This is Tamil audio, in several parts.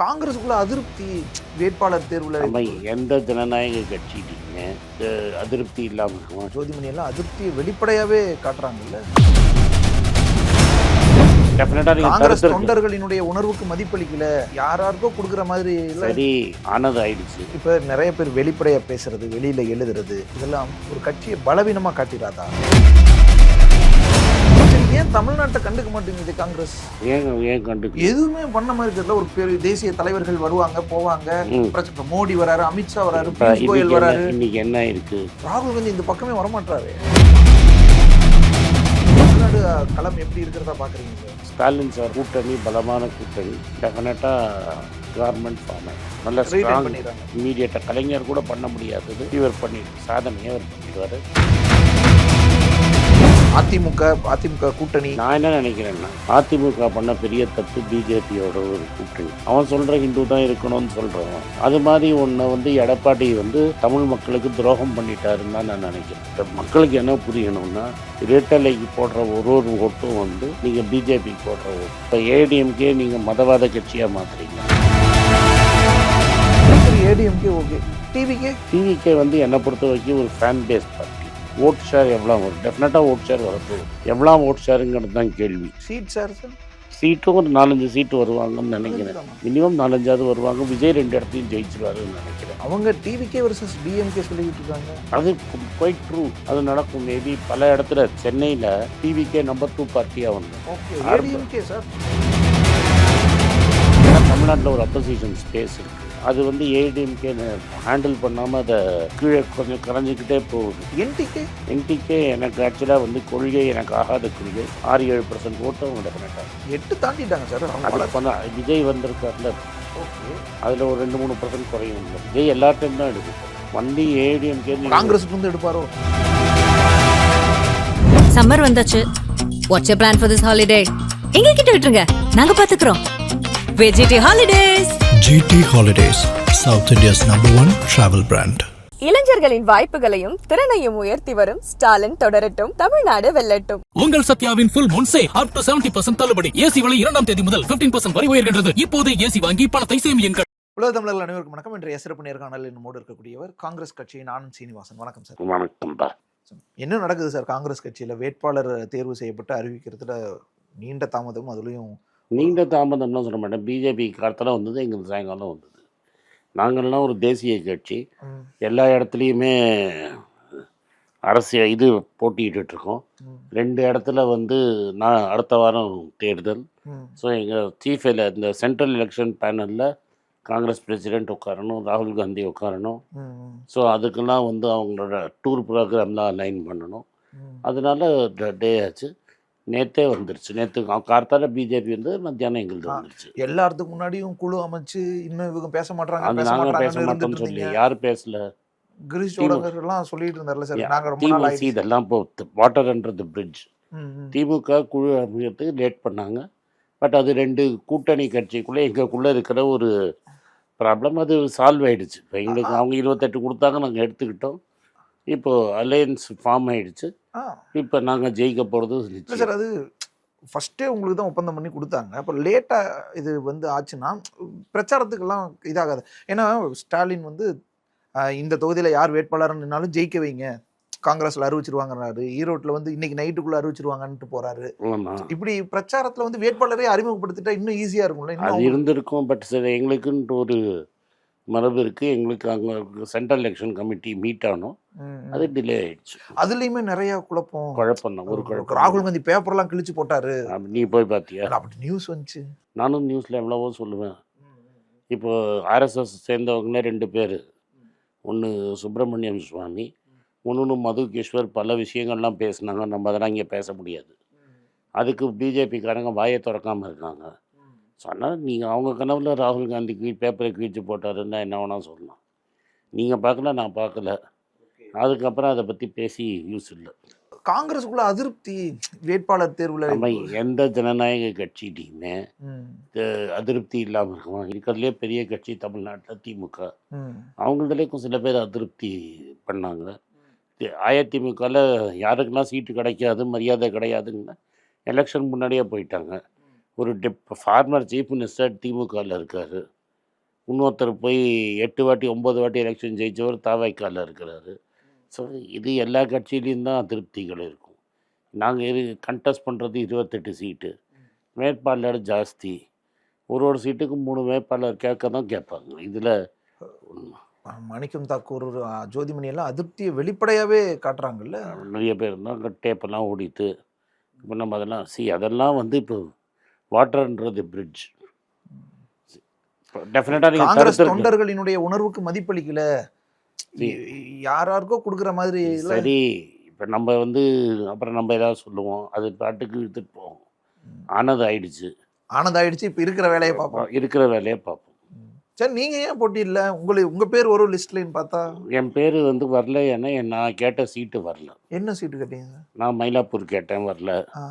காங்கிரஸுக்குள்ள அதிருப்தி வேட்பாளர் தேர்வுல எந்த ஜனநாயக கட்சியிட்டீங்க அதிருப்தி இல்லாமல் இருக்கும். ஜோதிமணி எல்லாம் அதிருப்தியை வெளிப்படையாவே காட்டுறாங்கல்ல. காங்கிரஸ் தொண்டர்களினுடைய உணர்வுக்கு மதிப்பளிக்கல, யாராருக்கோ கொடுக்குற மாதிரி சரி ஆனது ஆயிடுச்சு. இப்ப நிறைய பேர் வெளிப்படையா பேசுறது, வெளியில எழுதுறது, இதெல்லாம் ஒரு கட்சியை பலவீனமா காட்டிடாதா? ஏன் தமிழ்நாட்டை கண்டுக்க மாட்டேங்குது காங்கிரஸ்? ஏன் கண்டுக்க எதுவுமே பண்ண மாதிரி தெரியல. ஒரு பெரிய தேசிய தலைவர்கள் வருவாங்க போவாங்க, மோடி வராரு, அமித்ஷா வராரு, பியூஷ் கோயல் வராரு. இன்னைக்கு என்ன இருக்கு? ராகுல் காந்தி இந்த பக்கமே வரமாட்டாரு. தமிழ்நாடு களம் எப்படி இருக்கிறதா பாக்குறீங்க சார்? ஸ்டாலின் சார் கூட்டணி பலமான கூட்டணி, டெஃபினட்டா கவர்மெண்ட் ஃபார்ம் நல்ல ஸ்ட்ராங் இமீடியட்டா. கலைஞர் கூட பண்ண முடியாதது இவர் பண்ணிட்டு சாதனையை அவர் பண்ணிடுவாரு. அதிமுக கூட்டணி நான் என்ன நினைக்கிறேன்னா, அதிமுக பண்ண பெரிய தப்பு பிஜேபியோட ஒரு கூட்டணி. அவன் சொல்ற ஹிந்து தான் இருக்கணும்னு சொல்றவன் அது மாதிரி ஒன்று எடப்பாடி தமிழ் மக்களுக்கு துரோகம் பண்ணிட்டாருன்னு தான் நான் நினைக்கிறேன். மக்களுக்கு என்ன புரியணும்னா, இரட்டலைக்கு போடுற ஒரு ஓட்டும் நீங்கள் பிஜேபிக்கு போடுற ஓட்டு. இப்போ ஏடிஎம்கே நீங்கள் மதவாத கட்சியாக மாற்றுறீங்க. ஏடிஎம்கே ஓகே, டிவிகே என்னை பொறுத்த வரைக்கும் ஒரு fan base party. Vote share எவ்வளோ வரும்? டெஃபினட்டாக ஓட் ஷேர் வரப்போகுது. எவ்வளோ ஓட் ஷேருங்கிறது தான் கேள்வி. சீட்டும் ஒரு 4-5 சீட்டு வருவாங்கன்னு நினைக்கிறேன். மினிமம் 4-5 வருவாங்க. விஜய் 2 இடத்தையும் ஜெயிச்சிருவாருன்னு நினைக்கிறேன். அவங்க டிவிகே வர்சஸ் டிஎம்கே சொல்லிக்கிட்டு இருக்காங்க. அது குவைட் ட்ரூ. அது நடக்கும். மேபி பல இடத்துல சென்னையில் டிவிகே நம்பர் 2 பார்ட்டியாக தமிழ்நாட்டில் ஒரு அப்போசிஷன் ஸ்பேஸ் இருக்குது. அது ஏடிஎம்கே ஹேண்டில் பண்ணாமல் அதை கீழே கொஞ்சம் கரைஞ்சிக்கிட்டே போகுது. என்டிகே எனக்கு ஆக்சுவலாக கொள்கை எனக்கு ஆகாத கொள்கை. 6-7% ஓட்டு அவங்க டெஃபினட்டாக 8 தாண்டிட்டாங்க சார். விஜய் வந்திருக்காருல, அதில் ஒரு 2-3% குறையும் இல்லை. விஜய் எல்லாத்தையும் தான் எடுக்கும். ஏடிஎம்கே காங்கிரஸுக்கு எடுப்பாரோ? சம்மர் வந்தாச்சு. What's your plan for this holiday? எங்க கிட்ட விட்டுருங்க, நாங்க பாத்துக்கிறோம். VGT Holidays. GT Holidays, South India's #1 travel brand. இளைஞர்களின் வாய்ப்புகளையும் திறனையும் உயர்த்தி வரும் ஸ்டாலின் தொடரட்டும், தமிழ்நாடு வெல்லட்டும். உங்கள் சத்யாவின் full moon sale up to 70% தள்ளுபடி. ஏசி விலை 2ஆம் தேதி முதல் 15% வரை உயர்கின்றது. இப்போது ஏசி வாங்கி பணத்தை சேமியுங்கள். உலக தமிழர்கள் அனைவருக்கும் வணக்கம். இன்றைய சிறப்பு நேர்காணல் என்னோடு இருக்கக்கூடியவர் காங்கிரஸ் கட்சியின் ஆனந்த் சீனிவாசன். வணக்கம் சார். வணக்கம். என்ன நடக்குது சார் காங்கிரஸ் கட்சியில்? வேட்பாளர் தேர்வு செய்யப்பட்டு அறிவிக்கிறதுல நீண்ட தாமதம். அதுலேயும் நீண்ட தாமதம்னா சொல்ல மாட்டேன். பிஜேபி காலத்தில் எங்களுக்கு சாயங்காலம் வந்தது. நாங்கள்லாம் ஒரு தேசிய கட்சி, எல்லா இடத்துலையுமே அரசியல் போட்டிக்கிட்டு இருக்கோம். 2 இடத்துல நான் அடுத்த வாரம் தேர்தல். ஸோ எங்கள் சீஃப் இந்த சென்ட்ரல் எலெக்ஷன் பேனலில் காங்கிரஸ் பிரசிடெண்ட் உட்காரணும், ராகுல் காந்தி உட்காரணும். ஸோ அதுக்கெல்லாம் அவங்களோட டூர் ப்ரோக்ராம்லாம் அலைன் பண்ணணும். அதனால டே ஆச்சு. நேற்றே வந்துருச்சு. நேற்று கார்த்தால பிஜேபி மத்தியானம் எங்களுக்கு வந்துருச்சு. எல்லாத்துக்கு முன்னாடியும் குழு அமைச்சு இன்னும் இவங்க பேச மாட்டாங்க, அது நாங்கள் பேச மாட்டோம்னு சொல்லி யார் பேசல? கிரீஷ் சோழங்கர்லாம் சொல்லிட்டு இருந்தார்ல சார். நாங்கள் ரொம்ப நாள் ஆயிடுச்சு. இதெல்லாம் இப்போ வாட்டர் அண்டர் தி பிரிட்ஜ். திமுக குழு அமைக்கிறதுக்கு லேட் பண்ணாங்க. பட் அது 2 கூட்டணி கட்சிக்குள்ளே எங்களுக்குள்ளே இருக்கிற ஒரு ப்ராப்ளம் அது சால்வ் ஆகிடுச்சு. இப்போ எங்களுக்கு அவங்க 28 கொடுத்தாங்க, நாங்கள் எடுத்துக்கிட்டோம். இப்போது அலையன்ஸ் ஃபார்ம் ஆகிடுச்சு. இப்போ நாங்கள் ஜெயிக்க போகிறது சார். அது ஃபஸ்ட்டே உங்களுக்கு தான் ஒப்பந்தம் பண்ணி கொடுத்தாங்க. அப்போ லேட்டாக இது ஆச்சுன்னா பிரச்சாரத்துக்கெல்லாம் இதாகாது. ஏன்னா ஸ்டாலின் இந்த தொகுதியில் யார் வேட்பாளர்னாலும் ஜெயிக்க வைங்க, காங்கிரஸில் அறிவிச்சிருவாங்கறாரு. ஈரோட்டில் இன்னைக்கு நைட்டுக்குள்ளே அறிவிச்சிருவாங்கன்ட்டு போகிறாரு. இப்படி பிரச்சாரத்தில் வேட்பாளரே அறிமுகப்படுத்திட்டா இன்னும் ஈஸியாக இருக்கும்ல. அது இருந்திருக்கும். பட் சார் எங்களுக்குன்ட்டு ஒரு மரபு இருக்குது. எங்களுக்கு அங்கே சென்ட்ரல் எலெக்ஷன் கமிட்டி மீட் ஆனோம், அது டிலே ஆயிடுச்சு. அதுலேயுமே நிறைய குழப்பம் தான். ஒரு குழப்பம். ராகுல் காந்தி பேப்பர்லாம் கிழிச்சு போட்டாரு. நீ போய் பார்த்தியா? அப்படி நியூஸ் வந்துச்சு. நானும் நியூஸில் எவ்வளவோ சொல்லுவேன். இப்போது ஆர்எஸ்எஸ் சேர்ந்தவங்களே 2 பேர். ஒன்று சுப்பிரமணியம் சுவாமி, இன்னொன்று மதுகேஸ்வர். பல விஷயங்கள்லாம் பேசினாங்க. நம்ம அதெல்லாம் இங்கே பேச முடியாது. அதுக்கு பிஜேபிக்காரங்க வாயை திறக்காமல் இருக்காங்க. சொன்னால் நீங்கள் அவங்க கனவில் ராகுல் காந்தி பேப்பரை கிழிச்சு போட்டாருன்னா என்ன வேணால் சொல்லலாம். நீங்கள் பார்க்கல, நான் பார்க்கல. அதுக்கப்புறம் அதை பற்றி பேசி யூஸ் இல்லை. காங்கிரஸுக்குள்ள அதிருப்தி வேட்பாளர் தேர்வில் எந்த ஜனநாயக கட்சியிலையுமே அதிருப்தி இல்லாமல் இருக்கும். இருக்கிறதுலே பெரிய கட்சி தமிழ்நாட்டில் திமுக. அவங்களதுலேயும் சில பேர் அதிருப்தி பண்ணாங்க. அதிமுகவில் யாருக்கெல்லாம் சீட்டு கிடைக்காது, மரியாதை கிடையாதுன்னு எலெக்ஷன் முன்னாடியே போயிட்டாங்க. ஒரு ஃபார்மர் சீஃப் மினிஸ்டர் திமுகவில் இருக்கார். இன்னொருத்தர் போய் 8 வாட்டி 9 வாட்டி எலெக்ஷன் ஜெயிச்சவர் தாவைக்கால இருக்கிறாரு. ஸோ இது எல்லா கட்சியிலையும் தான் அதிருப்திகள் இருக்கும். நாங்கள் கண்டெஸ்ட் பண்ணுறது 28 சீட்டு, வேட்பாளர் ஜாஸ்தி, ஒரு சீட்டுக்கு 3 வேட்பாளர் கேட்க தான் கேட்பாங்க. இதில் மாணிக்கம் தாக்கூர், ஜோதிமணி எல்லாம் அதிருப்தியை வெளிப்படையாகவே காட்டுறாங்கல்ல. நிறைய பேர் இருந்தால் அங்கே டேப்பெல்லாம் ஓடிட்டு இப்போ நம்ம அதெல்லாம் அதெல்லாம் வந்து இப்போ வாட்டர்ன்றது பிரிட்ஜ். டெஃபினட்டாக நீங்கள் காங்கிரஸ் கருத்து தொண்டர்களினுடைய உணர்வுக்கு மதிப்பளிக்கல, யாராருக்கோ கொடுக்குற மாதிரி இல்ல. சரி. இப்போ நம்ம வந்து அப்புறம் நம்ம ஏதாவது சொல்லுவோம், அது பாட்டுக்கு இழுத்துட்டு போவோம். ஆனது ஆயிடுச்சு, ஆனதாயிடுச்சு. இப்போ இருக்கிற வேலையை பார்ப்போம். இருக்கிற வேலையை பார்ப்போம். சரி, நீங்க ஏன் போட்டி இல்லை? உங்க பேர் ஒரு லிஸ்ட்லன்னு பார்த்தா என் பேர் வந்து வரல. ஏன்னா நான் கேட்ட சீட்டு வரல. என்ன சீட்டு கேட்டீங்க? நான் மயிலாப்பூர் கேட்டேன், வரல. ஆ.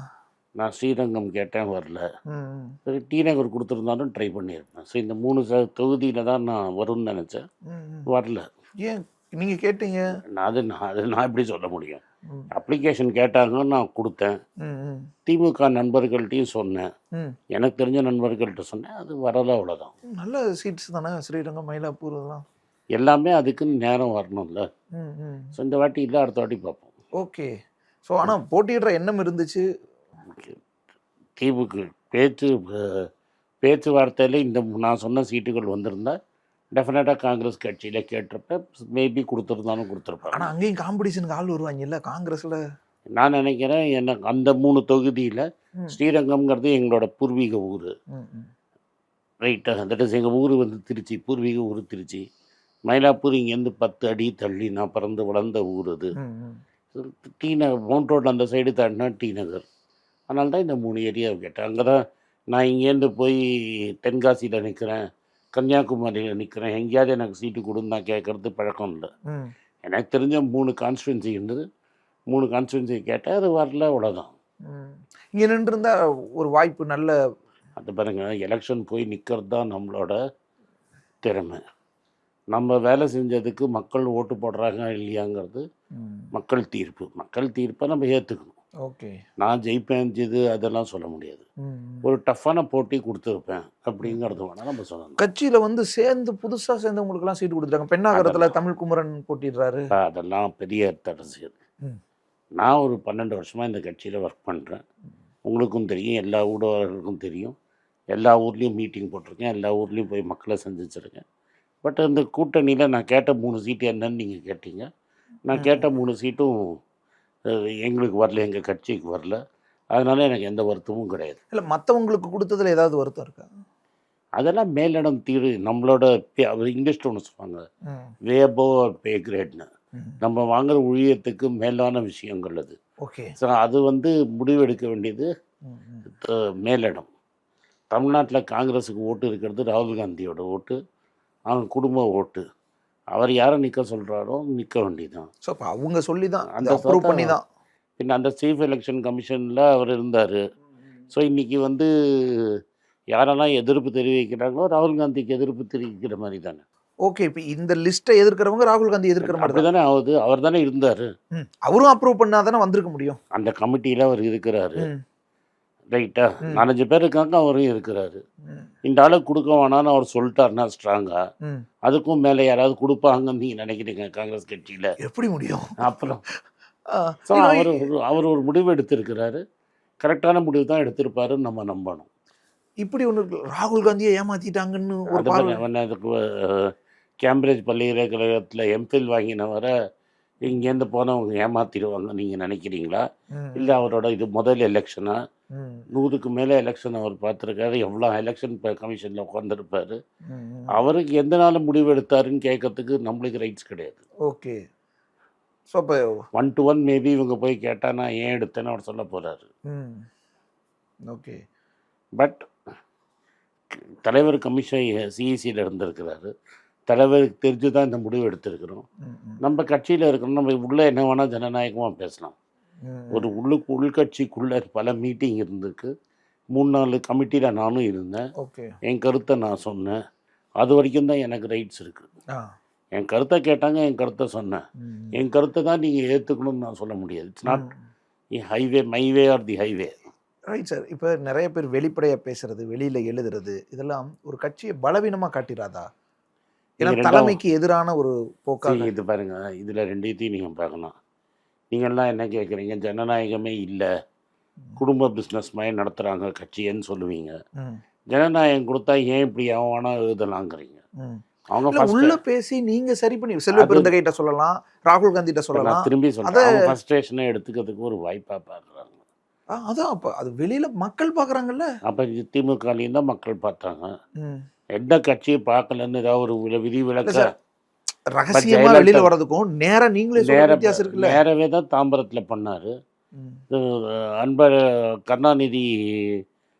நான் ஸ்ரீரங்கம் கேட்டேன், வரல. ம், சரி, டி நகர் கொடுத்துருந்தாலும் ட்ரை பண்ணியிருப்பேன். ஸோ இந்த 3 தொகுதியில் தான் நான் வரும்னு நினச்சேன், ம், ம். வரல. ஏன் நீங்க கேட்டீங்க? நான் எப்படி சொல்ல முடியும்? ம், அப்ளிகேஷன் கேட்டாங்க, நான் கொடுத்தேன். ம், ம், திமுக நண்பர்கள்ட்டையும் சொன்னேன், ம். எனக்கு தெரிஞ்ச நண்பர்கள்ட்ட சொன்னேன், அது வரல, அவ்வளோதான். நல்ல சீட்ஸ் தானே ஸ்ரீரங்கம், மயிலாப்பூர் இதெல்லாம். எல்லாமே அதுக்குன்னு நேரம் வரணும்ல. ம், ம். ஸோ இந்த வாட்டி இல்லை, அடுத்த வாட்டி பார்ப்போம். ஓகே. ஸோ ஆனால் போட்டியிடுற எண்ணம் இருந்துச்சு. திமுக பேச்சுவார்த்தையில் இந்த நான் சொன்ன சீட்டுகள் வந்திருந்தா டெஃபினட்டாக காங்கிரஸ் கட்சியில் கேட்டிருப்ப மேபி கொடுத்துருந்தாலும் கொடுத்துருப்பாங்க. ஆனால் அங்கேயும் காம்படிஷனுக்கு ஆள் வருவாங்க இல்லை காங்கிரஸில்? நான் நினைக்கிறேன் எனக்கு அந்த 3 தொகுதியில் ம். ஸ்ரீரங்கம்ங்கிறது எங்களோட பூர்வீக ஊர். ம், ம். ரைட்டாக தட் இஸ் எங்கள் ஊர் வந்து திருச்சி, பூர்வீக ஊர் திருச்சி. மயிலாப்பூர் இங்கேருந்து 10 அடி தள்ளி நான் பிறந்து வளர்ந்த ஊர் அது. ம், ம். டி நகர் மவுண்ட் ரோடு அந்த சைடு தாண்டினா டி நகர். அதனால தான் இந்த 3 ஏரியாவை கேட்டேன். அங்கே தான் நான் இங்கேருந்து போய் தென்காசியில் நிற்கிறேன், கன்னியாகுமரியில் நிற்கிறேன், எங்கேயாவது எனக்கு சீட்டு கொடுன்னு நான் கேட்குறது பழக்கம் இல்லை. ம். எனக்கு தெரிஞ்ச 3 கான்ஸ்டுவன்சி இருந்தது, 3 கான்ஸ்டுவன்சி கேட்டால் அது வரல, அவ்வளோதான். ம். இங்கே நின்றுருந்தா ஒரு வாய்ப்பு நல்ல. அது பாருங்க, எலெக்ஷன் போய் நிற்கிறது தான் நம்மளோட திறமை. நம்ம வேலை செஞ்சதுக்கு மக்கள் ஓட்டு போடுறாங்க இல்லையாங்கிறது ம். மக்கள் தீர்ப்பு. மக்கள் தீர்ப்பை நம்ம ஏற்றுக்கணும். ஓகே. நான் ஜெயிப்பேன் அதெல்லாம் சொல்ல முடியாது. ம். ஒரு டஃப்பான போட்டி கொடுத்துருப்பேன் அப்படிங்கிறது வேணால் நம்ம சொல்லணும். கட்சியில வந்து புதுசா சேர்ந்தவங்களுக்குலாம் சீட்டு கொடுத்துட்டாங்க. பெண்ணாகரத்துல தமிழ் குமரன் போட்டிடுறாரு. அதெல்லாம் பெரிய அரசியல். ம். நான் ஒரு 12 வருஷமாக இந்த கட்சியில் ஒர்க் பண்ணுறேன். உங்களுக்கும் தெரியும், எல்லா ஊடகங்களுக்கும் தெரியும். எல்லா ஊர்லேயும் மீட்டிங் போட்டிருக்கேன், எல்லா ஊர்லேயும் போய் மக்களை சந்திச்சிருக்கேன். பட் இந்த கூட்டணியில் நான் கேட்ட 3 சீட்டு என்னன்னு நீங்கள் கேட்டீங்க. நான் கேட்ட 3 சீட்டும் எங்களுக்கு வரல, எங்கள் கட்சிக்கு வரல. அதனால எனக்கு எந்த வருத்தமும் கிடையாது. இல்ல மற்றவங்களுக்கு கொடுத்ததுல ஏதாவது வருத்தம் இருக்கா? அதெல்லாம் மேலிடம் நம்மளோட இங்கிலீஷில் ஒன்று சொல்லுவாங்க, ம். வே அபோவ் பே கிரேட்னு. ம். நம்ம வாங்குற ஊழியத்துக்கு மேலான விஷயங்கள் அது. ஓகே. ஸோ அது வந்து முடிவெடுக்க வேண்டியது ம், ம். மேலிடம். தமிழ்நாட்டில் காங்கிரஸுக்கு ஓட்டு இருக்கிறது ராகுல் காந்தியோட ஓட்டு, அவங்க குடும்ப ஓட்டு. அவர் யாரை நிற்க சொல்கிறாரோ நிற்க வேண்டியதுதான். ஸோ அப்போ அவங்க சொல்லி தான் அந்த அந்த அப்ரூவ் பண்ணி தான். பின்ன அந்த சீஃப் எலெக்ஷன் கமிஷனில் அவர் இருந்தார். ஸோ இன்றைக்கி வந்து யாரெல்லாம் எதிர்ப்பு தெரிவிக்கிறாங்களோ ராகுல் காந்திக்கு எதிர்ப்பு தெரிவிக்கிற மாதிரி தானே. ஓகே. இப்போ இந்த லிஸ்ட்டை எதிர்க்கிறவங்க ராகுல் காந்தி எதிர்க்கிற மாதிரி அப்படி தான். தானே ஆகுது. அவர் தானே இருந்தார், அவரும் அப்ரூவ் பண்ணாதானே வந்திருக்க முடியும். அந்த கமிட்டியில் அவர் இருக்கிறாரு. ம். ரைட்டா? 4-5 பேர் இருக்காங்க, அவரும் இருக்கிறாரு. ம். இந்த ஆளுக்கு கொடுக்க வேணான்னு அவர் சொல்லிட்டாருன்னா ஸ்ட்ராங்காக, ம். அதுக்கும் மேலே யாராவது கொடுப்பாங்கன்னு நீங்கள் நினைக்கிறீங்க காங்கிரஸ் கட்சியில்? எப்படி முடியும்? அப்புறம் ஆ, ஸோ இன்னும் அவர் ஒரு முடிவு எடுத்திருக்கிறாரு. கரெக்டான முடிவு தான் எடுத்திருப்பாருன்னு நம்ம நம்பணும். இப்படி ஒன்று இருக்கு. ராகுல் காந்தியை ஏமாத்திட்டாங்கன்னு ஒரு அது பார்வை. அதுக்கு கேம்பிரிட்ஜ் பல்கலைக்கழகத்தில் எம்ஃபில் வாங்கினவரை இங்கேருந்து போனவங்க ஏமாத்திடுவாங்க நீங்கள் நினைக்கிறீங்களா? ம். இல்லை அவரோட இது முதல் எலெக்ஷனா? ம். 100க்கு மேலே எலெக்ஷன் அவர் பார்த்துருக்காரு, எவ்வளோ எலெக்ஷன் கமிஷனில் உட்காந்துருப்பார். ம். ம். அவருக்கு எந்த நாள் முடிவு எடுத்தாருன்னு கேட்கறதுக்கு நம்மளுக்கு ரைட்ஸ் கிடையாது. ஓகே. ஸோ அப்போ 1 to 1 மேபி இவங்க போய் கேட்டால் நான் ஏன் எடுத்தேன்னு அவர் சொல்ல போகிறாரு. ம். ஓகே. பட் தலைவர் கமிஷன் சிஇசியில் இருந்திருக்கிறாரு. தலைவருக்கு தெரிஞ்சு தான் இந்த முடிவு எடுத்திருக்கிறோம். ம். ம். நம்ம கட்சியில் இருக்கிறோம், நம்ம உள்ளே என்ன வேணால் ஜனநாயகமாக பேசலாம். ம். ஒரு உள்கட்சிக்குள்ளே பல மீட்டிங் இருந்திருக்கு. 3-4 கமிட்டியில் நானும் இருந்தேன். ஓகே. என் கருத்தை நான் சொன்னேன். அது வரைக்கும் தான் எனக்கு ரைட்ஸ் இருக்குது. ஆ. என் கருத்தை கேட்டாங்க, என் கருத்தை சொன்னேன். ம். என் கருத்தை தான் நீங்கள் ஏற்றுக்கணும்னு நான் சொல்ல முடியாது. It's not highway, my way or the highway. Right sir. இப்போ நிறைய பேர் வெளிப்படையாக பேசுறது, வெளியில் எழுதுறது, இதெல்லாம் ஒரு கட்சியை பலவீனமாக காட்டிடாதா? ஏன்னா நீங்க ரெண்டாவது தலைமைக்கு எதிரான ஒரு போக்காக. இது பாருங்க, இதில் ரெண்டையும் நீங்கள் பார்க்கலாம். நீங்கள்லாம் என்ன கேட்குறீங்க, ஜனநாயகமே இல்லை, குடும்ப பிஸ்னஸ் மாதிரி நடத்துகிறாங்க கட்சின்னு சொல்லுவீங்க. ம், ஜனநாயகம் கொடுத்தா ஏன் இப்படி அவனா எழுதலாங்கிறீங்க. ம். அவங்க இல்ல ஃபர்ஸ்ட் உள்ள பேசி நீங்க சரி பண்ணி செல்வ அது பெருந்தகைட்ட சொல்லலாம், ராகுல் காந்திட்ட நான் சொல்லலாம். திரும்பி அத சொல்கிறேன், அவங்க ஃபர்ஸ்ட்ரேஷனை எடுத்துக்கிறதுக்கு ஒரு வாய்ப்பாக பார்க்குறாங்க. அதான் அப்ப அது வெளியில மக்கள் பாக்குறாங்கல்ல. அப்போ திமுகலையும் தான் மக்கள் பார்த்தாங்க. ம். எந்த கட்சியும் பார்க்கலன்னு ஏதாவது ஒரு விதி இல்ல விலக்க சார், ரகசியமா ஜெயலலிதா வெளியில வர்றதுக்கும் நேரா நீங்களே சொல்ற நேர வித்தியாசம் இருக்குல்ல. நேரவே தான் தாம்பரத்தில் பண்ணார். ம். அன்பர் கருணாநிதி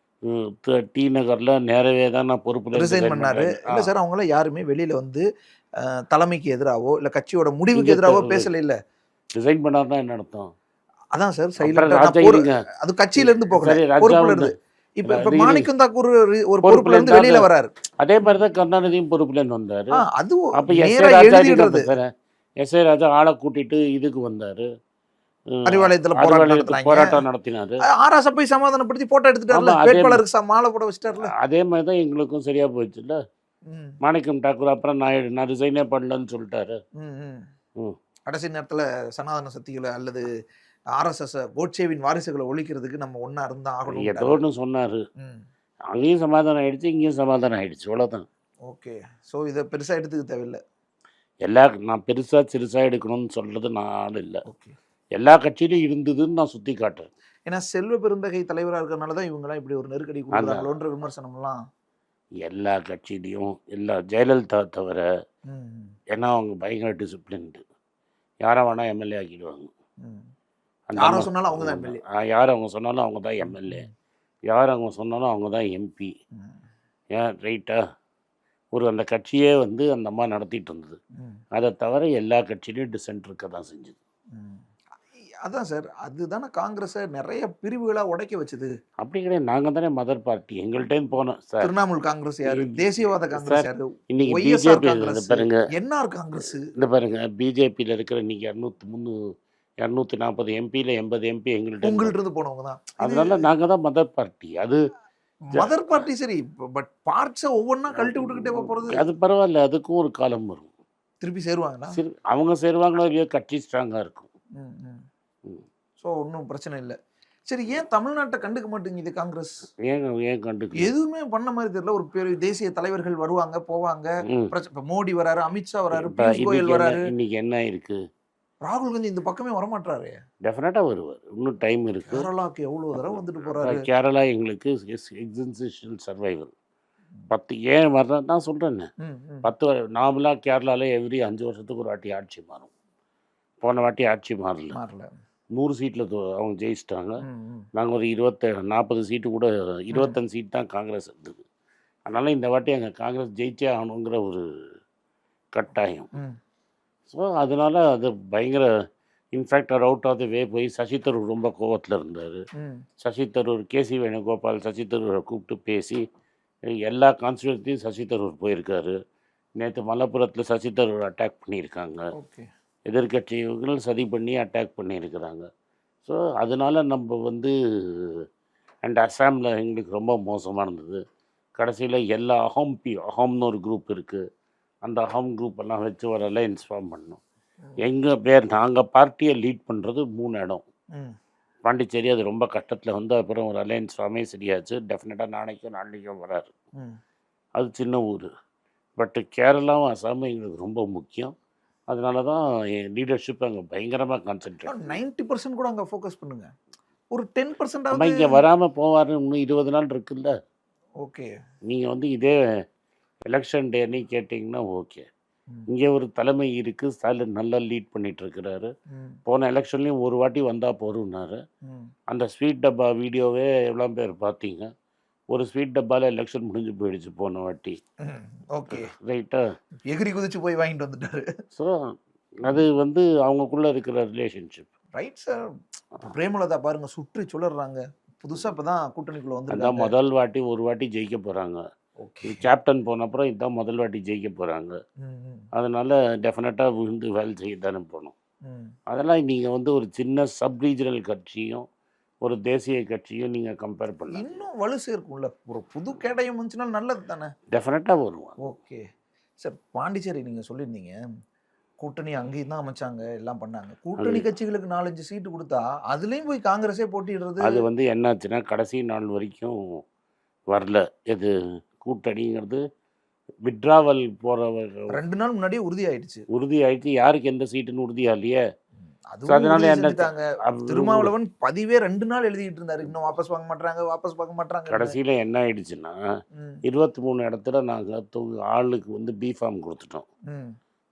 டி நகரில் நேரவே தான் நான் பொறுப்புல ரிசைன் ரிசைன் பண்ணாரு. பண்ணுறேன். இல்ல சார், அவங்கள யாருமே வெளியில வந்து தலைமைக்கு எதிராவோ இல்ல கட்சியோட முடிவுக்கு இங்கே எதிராவோ பேசல இல்ல. ரிசைன் பண்ணாதான் என்ன அர்த்தம்? அதான் சார், அப்புறம் சைலண்டா ராஜா இருங்க. அது கட்சியில இருந்து போகல, சரி, ராஜா பொறுப்புல வந்து இருந்து. இப்ப இப்ப அது மாணிக்கம் தாக்கூர் ஒரு பொறுப்புல பொறுப்புல இருந்து வெளியில இருந்தாரு. வராரு. அதே மாதிரி தான் கருணாநிதியும் பொறுப்புலேருந்து வந்தார். அது அப்போ எஸ் நேரா ஏ ராஜா எழுதிடுறது. எஸ் ஏ ராஜா ஆளை கூட்டிட்டு இதுக்கு வந்தார், அறிவாலயத்துல போராட்டம் அறிவாலயத்துக்கு நடத்துறாங்க. போராட்டம் நடத்தினார். ஆராச போய் சமாதானப்படுத்தி போட்டோ எடுத்துட்டாருல, ஆமா, அதே வேட்பாளருக்கு மாலை போட வச்சிட்டாருல. அதே மாதிரி தான் எங்களுக்கும் சரியாக போயிடுச்சுல்ல. ம், மாணிக்கம் தாக்கூர் அப்புறம் நான் ரிசைனே பண்ணலன்னு சொல்லிட்டாரு. ம், ம். ம். கடைசி நேரத்துல சனாதன சக்திகளை அல்லது ஆர்எஸ்எஸ் கோட்சேவின் வாரிசுகளை ஒழிக்கிறதுக்கு நம்ம ஒண்ணா இருந்தா ஏதோ ஆகணும். ஒன்று சொன்னார். அங்கேயும் சமாதானம் ஆயிடுச்சு, இங்கேயும் சமாதானம் ஆயிடுச்சு, அவ்வளோதான். ஓகே. ஸோ இதை பெருசா எடுத்துக்க தேவையில்லை. நான் பெருசாக சிறுசாக எடுக்கணும்னு சொல்கிறது நான் ஆள் இல்லை. ஓகே. எல்லா கட்சியிலும் இருந்ததுன்னு நான் சுற்றி காட்டுறேன். ஏன்னா செல்வ பெருந்தகை தலைவராக இருக்கிறனால தான் இவங்கெல்லாம் இப்படி ஒரு நெருக்கடி கொடுக்குறாங்களோன்ற விமர்சனம்லாம். எல்லா கட்சியிலையும் ஜெயலலிதா தவிர, ம், ஏன்னா அவங்க பயங்கர டிசிப்ளின்டு, யாரை வேணால் எம்எல்ஏ ஆக்கிடுவாங்க. ம். அந்த யாரை அம்மா சொன்னாலும் அவங்க தான் எம்எல்ஏ. யார் அவங்க சொன்னாலும் அவங்க தான் எம்எல்ஏ, யார் அவங்க சொன்னாலும் அவங்க தான் எம்பி. ஏன் ரைட்டா? அந்த கட்சியே வந்து அந்த அம்மா நடத்திட்டு இருந்தது. அதை தவிர எல்லா கட்சியிலையும் டிசென்ட் இருக்க தான் செஞ்சுது. அதான் சார், அதுதானே காங்கிரஸை நிறைய பிரிவுகளா உடைக்க வச்சது. அப்படி கிடையாது, நாங்கள் தானே மதர் பார்ட்டி. எங்கள்கிட்ட போனோம் சார். திரிணாமுல் காங்கிரஸ் யாரு, தேசியவாத காங்கிரஸ் யாரு, இன்னைக்கு ஒய்எஸ்ஆர் பிஜேபி காங்கிரஸ், பாருங்க, என்ஆர் காங்கிரஸ். இந்த பாருங்க, பிஜேபியில் இருக்கிற இன்னைக்கு 240 எம்பியில் 80 எம்பி எங்கள்கிட்ட. உங்கள்ட்ட இருந்து போனவங்க தான். அதனால நாங்கள் தான் மதர் பார்ட்டி. அது மதர் பார்ட்டி சரி, பட் பார்ட்ஸை ஒவ்வொன்றா கழட்டி விட்டுக்கிட்டே போறது. அது பரவாயில்ல, அதுக்கும் ஒரு காலம் வரும். திருப்பி சேருவாங்களா? சரி, அவங்க சேருவாங்களோ இல்லையோ, கட்சி ஸ்ட்ராங்காக இருக்கும். ஸோ ஒன்றும் பிரச்சனை இல்லை. சரி, ஏன் தமிழ்நாட்டை கண்டுக்க மாட்டேங்குது காங்கிரஸ்? ஏன் கண்டுக்க எதுவுமே பண்ண மாதிரி தெரியல. ஒரு பெரிய தேசிய தலைவர்கள் வருவாங்க போவாங்க. இப்ப மோடி வராரு, அமித்ஷா வராரு, பியூஷ் கோயல் வராரு. இன்னைக்கு என்ன இருக்கு? ராகுல் காந்தி இந்த பக்கமே வரமாட்டாரு. டெஃபினட்டாக வருவார், இன்னும் டைம் இருக்கு. கேரளாக்கு எவ்வளவு தடவை வந்துட்டு போறாரு. கேரளா எங்களுக்கு எக்ஸிஸ்டன்ஷியல் சர்வைவல் 10 ஏன் வர்றேன் நான் சொல்கிறேன்னு. 10 நார்மலாக கேரளாவில் எவ்ரி 5 வருஷத்துக்கு ஒரு வாட்டி ஆட்சி மாறும். போன வாட்டி ஆட்சி மாறல. 100 சீட்டில் அவங்க ஜெயிச்சிட்டாங்க. நாங்கள் ஒரு 40 சீட்டு கூட 25 சீட் தான் காங்கிரஸ் இருந்தது. அதனால் இந்த வாட்டி அங்கே காங்கிரஸ் ஜெயிச்சே ஆகணுங்கிற ஒரு கட்டாயம். ஸோ அதனால் அது பயங்கர இன்ஃபேக்ட் அவுட் ஆஃப் த வே போய் சசி தரூர் ரொம்ப கோவத்தில் இருந்தார். சசி தரூர், கேசி வேணுகோபால் சசி தரூரை கூப்பிட்டு பேசி எல்லா கான்ஸ்டியூன்சியும் சசி தரூர் போயிருக்காரு. நேற்று மலப்புரத்தில் சசி தரூர் அட்டாக் பண்ணியிருக்காங்க. எதிர்கட்சிகள் சதி பண்ணி அட்டாக் பண்ணியிருக்கிறாங்க. ஸோ அதனால் நம்ம வந்து அண்ட் அசாமில் எங்களுக்கு ரொம்ப மோசமாக இருந்தது. கடைசியில் எல்லா அஹாம்னு ஒரு குரூப் இருக்குது, அந்த அஹாம் குரூப் எல்லாம் வச்சு ஒரு அலையன்ஸ் ஃபார்ம் பண்ணோம். எங்கள் பேர் நாங்கள் பார்ட்டியை லீட் பண்ணுறது 3 இடம். பாண்டிச்சேரி அது ரொம்ப கஷ்டத்தில் வந்து அப்புறம் ஒரு அலையன்ஸ் ஃபார்மே சரியாச்சு. டெஃபினட்டாக நாளைக்கும் வராரு. அது சின்ன ஊர். பட் கேரளாவும் அசாமும் எங்களுக்கு ரொம்ப முக்கியம். அதனால தான் என் லீடர்ஷிப் அங்கே பயங்கரமாக கான்சென்ட்ரேட். 90% கூட அங்கே ஃபோக்கஸ் பண்ணுங்க. ஒரு 10% நம்ம இங்கே வராமல் போவார். இன்னும் 20 நாள் இருக்குல்ல. ஓகே. நீங்கள் வந்து இதே எலெக்ஷன் டே அன்னைக்கு கேட்டிங்கன்னா ஓகே. இங்கே ஒரு தலைமை இருக்குது, ஸ்டாலின் நல்லா லீட் பண்ணிகிட்ருக்கிறாரு. போன எலெக்ஷன்லேயும் ஒரு வாட்டி வந்தால் போருன்னாரு. அந்த ஸ்வீட் டப்பா வீடியோவே எவ்வளோ பேர் பார்த்தீங்க. ஒரு ஸ்வீட் டப்பாவில் எலெக்ஷன் முடிஞ்சு போயிடுச்சு போன வாட்டி. ஓகே, ரைட்டா? எகிரி குதிச்சு போய் வாங்கிட்டு வந்துட்டாரு. ஸோ அது வந்து அவங்களுக்குள்ளே இருக்கிற ரிலேஷன்ஷிப். Right sir. பிரேமலதா பாருங்க, சுற்றி சுழறாங்க. புதுசாக இப்போ தான் கூட்டணிக்குள்ளே வந்து அதான் முதல் வாட்டி ஒரு வாட்டி ஜெயிக்க போகிறாங்க. ஓகே. கேப்டன் போன அப்புறம் இதுதான் முதல் வாட்டி ஜெயிக்க போகிறாங்க. அதனால் டெஃபினட்டாக விழுந்து வேலை செய்ய தானே போகணும். அதெல்லாம் நீங்கள் வந்து ஒரு சின்ன சப் ரீஜனல் கட்சியும் ஒரு தேசிய கட்சியும் நீங்கள் கம்பேர் பண்ண இன்னும் வலு சேர்க்கும்ல. ஒரு புது கேடயம் வந்துச்சுன்னா நல்லது தானே. டெஃபினட்டாக வருவாங்க. ஓகே. சார் பாண்டிச்சேரி நீங்கள் சொல்லியிருந்தீங்க கூட்டணி அங்கேயும் தான் அமைச்சாங்க எல்லாம் பண்ணாங்க. கூட்டணி கட்சிகளுக்கு 4-5 சீட்டு கொடுத்தா அதுலேயும் போய் காங்கிரஸே போட்டிடுறது. அது வந்து என்னாச்சுன்னா கடைசி நாள் வரைக்கும் வரல. இது கூட்டணிங்கிறது விட்ராவல் போகிற 2 நாள் முன்னாடியே உறுதி ஆயிடுச்சு. உறுதி ஆயிடுச்சு. யாருக்கு எந்த சீட்டுன்னு உறுதியா இல்லையே. அதுவும் அதனால உறுதி என்ன செஞ்சுட்டாங்க. திருமாவளவன் பதிவே 2 நாள் எழுதிட்டு இருந்தாரு. இன்னும் வாபஸ் வாங்க மாட்டாங்க. கடைசியில் என்ன ஆயிடுச்சுன்னா 23 இடத்துல நாங்கள் ஆளுக்கு வந்து பிஃபார்ம் கொடுத்துட்டோம்.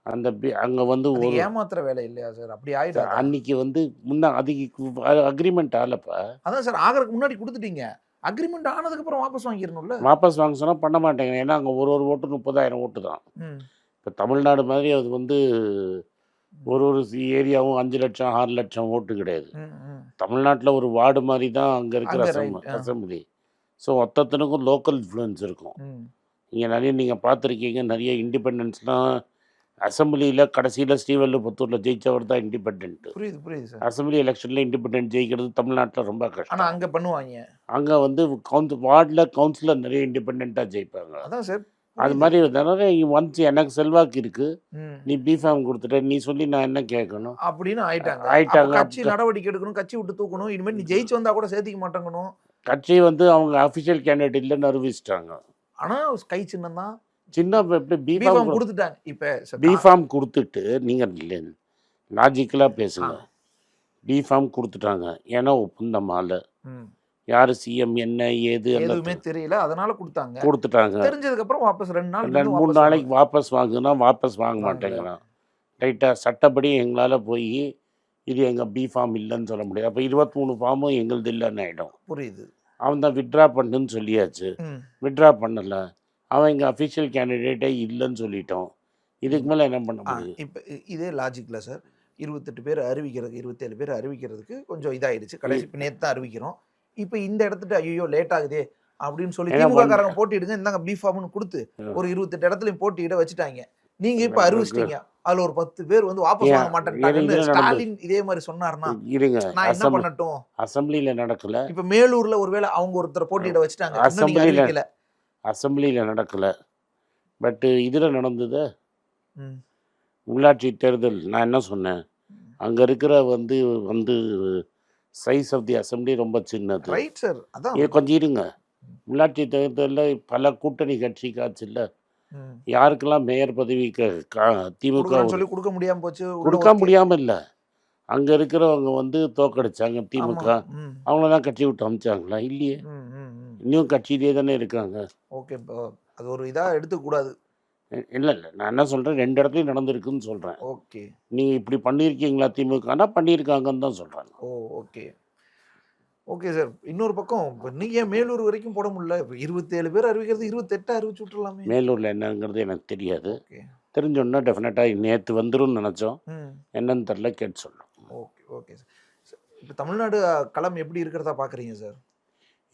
அந்த அங்கே வந்து அது ஒரு ஏமாத்துற வேலை இல்லையா சார்? அப்படி ஆயிடுச்சு. அன்னைக்கு வந்து அதுக்கு அக்ரிமெண்ட் ஆகலப்பா. அதான் சார், ஆகறதுக்கு முன்னாடி கொடுத்துட்டீங்க. அக்ரிமெண்ட் ஆனதுக்கு அப்புறம் வாபஸ் வாங்கிடணும்ல. வாபஸ் வாங்க சொன்னால் பண்ண மாட்டேங்க. ஏன்னா அங்கே ஒரு ஓட்டு 30,000 ஓட்டு தான். இப்போ தமிழ்நாடு மாதிரி அது வந்து ஒரு ஏரியாவும் 5 லட்சம் 6 லட்சம் ஓட்டு கிடையாது. தமிழ்நாட்டில் ஒரு வார்டு மாதிரி தான் அங்கே இருக்கிற அசம்பிளி. ஸோ மொத்தத்தினுக்கும் லோக்கல் இன்ஃப்ளூயன்ஸ் இருக்கும். இங்கே நிறைய நீங்கள் பார்த்துருக்கீங்க, நிறைய இண்டிபெண்டன்ஸ்லாம் அசம்பிளியில் கடைசியில் ஸ்ரீவல்லிபுத்தூரில் ஜெயிச்சவர் தான் இண்டிபெண்ட். புரியுது சார். அசம்பிளி எலெக்ஷனில் இண்டிபெண்டன்ட் ஜெயிக்கிறது தமிழ்நாட்டில் ரொம்ப கஷ்டம். ஆனால் அங்கே பண்ணுவாங்க. அங்கே வந்து வார்டில் கவுன்சிலர் நிறைய இண்டிபெண்ட்டாக ஜெயிப்பாங்க. அதான் சார். அது மாதிரி நிறைய ஒன்ஸ் எனக்கு செல்வாக்கு இருக்கு, நீ பிஃபார்ம் கொடுத்துட்ட, நீ சொல்லி நான் என்ன கேட்கணும் அப்படின்னு ஆயிட்டாங்க. கட்சி நடவடிக்கை எடுக்கணும், கட்சி விட்டு தூக்கணும். இனிமேல் நீ ஜெயிச்சு வந்தா கூட சேர்த்திக்க மாட்டாங்கணும். கட்சி வந்து அவங்க அஃபிஷியல் கேண்டிடேட் இல்லைன்னு அறிவிச்சிட்டாங்க. ஆனால் கை சின்னம் தான் சின்ன எப்படி பிஃபார்ம் கொடுத்துட்டாங்க. இப்போ பிஃபார்ம் கொடுத்துட்டு நீங்கள் லாஜிக்கலாக பேசுங்க. பிஃபார்ம் கொடுத்துட்டாங்க, ஏன்னா ஒப்பந்தமால யார் சிஎம் என்ன ஏது எதுவுமே தெரியல, அதனால கொடுத்துட்டாங்க. தெரிஞ்சதுக்கு அப்புறம் வாபஸ் 2 நாள் 3 நாளைக்கு வாபஸ் வாங்குனா வாபஸ் வாங்க மாட்டேங்கிறான். ரைட்டாக சட்டப்படி எங்களால் போய் இது எங்கள் பிஃபார்ம் இல்லைன்னு சொல்ல முடியாது. அப்போ 23 ஃபார்மும் எங்களுது இல்லைன்னு ஆகிடும். புரியுது. அவன் தான் விட்ரா பண்ணுன்னு சொல்லியாச்சு, விட்ரா பண்ணலை, அவன் எங்கள் அஃபிஷியல் கேண்டிடேட்டே இல்லைன்னு சொல்லிட்டோம். இதுக்கு மேலே என்ன பண்ண முடியும்? இப்போ இதே லாஜிக்கில் சார் 28 பேர் அறிவிக்கிறது, 27 பேர் அறிவிக்கிறதுக்கு கொஞ்சம் இதாகிடுச்சு. கடைசி இப்போ நேற்று தான் அறிவிக்கிறோம். இப்போ இந்த இடத்துட்டு ஐயோ லேட் ஆகுதே அப்படின்னு சொல்லி திமுக காரங்க போட்டிடுங்க இந்தாங்க பிஃபார்ம்னு கொடுத்து ஒரு 28 இடத்துலையும் போட்டியிட வச்சுட்டாங்க. நீங்க இப்ப அறிவிச்சிட்டீங்க, அதுல ஒரு 10 பேர் வந்து வாபஸ் வாங்க மாட்டேன்ட்டாங்க. ஸ்டாலின் இதே மாதிரி சொன்னார்னா நான் என்ன பண்ணட்டும்? அசம்பிளியில நடக்கல. இப்ப மேலூர்ல ஒருவேளை அவங்க ஒருத்தர் போட்டியிட வச்சுட்டாங்க, அசம்பிளியில நடக்கல. பட் இதுல நடந்தது உள்ளாட்சி தேர்தல். நான் என்ன சொன்னேன், அங்க இருக்கிற வந்து சைஸ் ஆஃப் தி அசம்பிளி ரொம்ப சின்னது. Right sir. அதான் கொஞ்சம் இருங்க. உள்ளாட்சி தேர்தலில் பல கூட்டணி கட்சி காட்சி இல்லை, யாருக்கெல்லாம் மேயர் பதவி திமுக சொல்லி கொடுக்க முடியாம போச்சு. கொடுக்க முடியாம இல்லை, அங்க இருக்கிறவங்க வந்து தோக்கடிச்சாங்க திமுக. அவங்களெல்லாம் கட்சி விட்டு அமிச்சாங்களா? இல்லையே, இன்னும் கட்சியிலே தானே இருக்காங்க. ஓகே, அது ஒரு இதா எடுத்துக்கூடாது. இல்லை நான் என்ன சொல்கிறேன், 2 இடத்துலையும் நடந்திருக்குன்னு சொல்கிறேன். ஓகே, நீங்கள் இப்படி பண்ணியிருக்கீங்களா திமுகனா? பண்ணியிருக்காங்கன்னு தான் சொல்கிறாங்க. Okay okay sir. இன்னொரு பக்கம் நீங்கள் ஏன் மேலூர் வரைக்கும் போட முடியல? இப்போ 27 பேர் அறிவிக்கிறது 28 அறிவிச்சு விட்டுருலாமே. மேலூரில் என்னங்கிறது எனக்கு தெரியாது. தெரிஞ்சோன்னா டெஃபினட்டாக நேற்று வந்துடும் நினச்சோம், என்னன்னு தெரில, கேட்டு சொல்லணும். Okay sir. இப்போ தமிழ்நாடு களம் எப்படி இருக்கிறதா பார்க்குறீங்க சார்?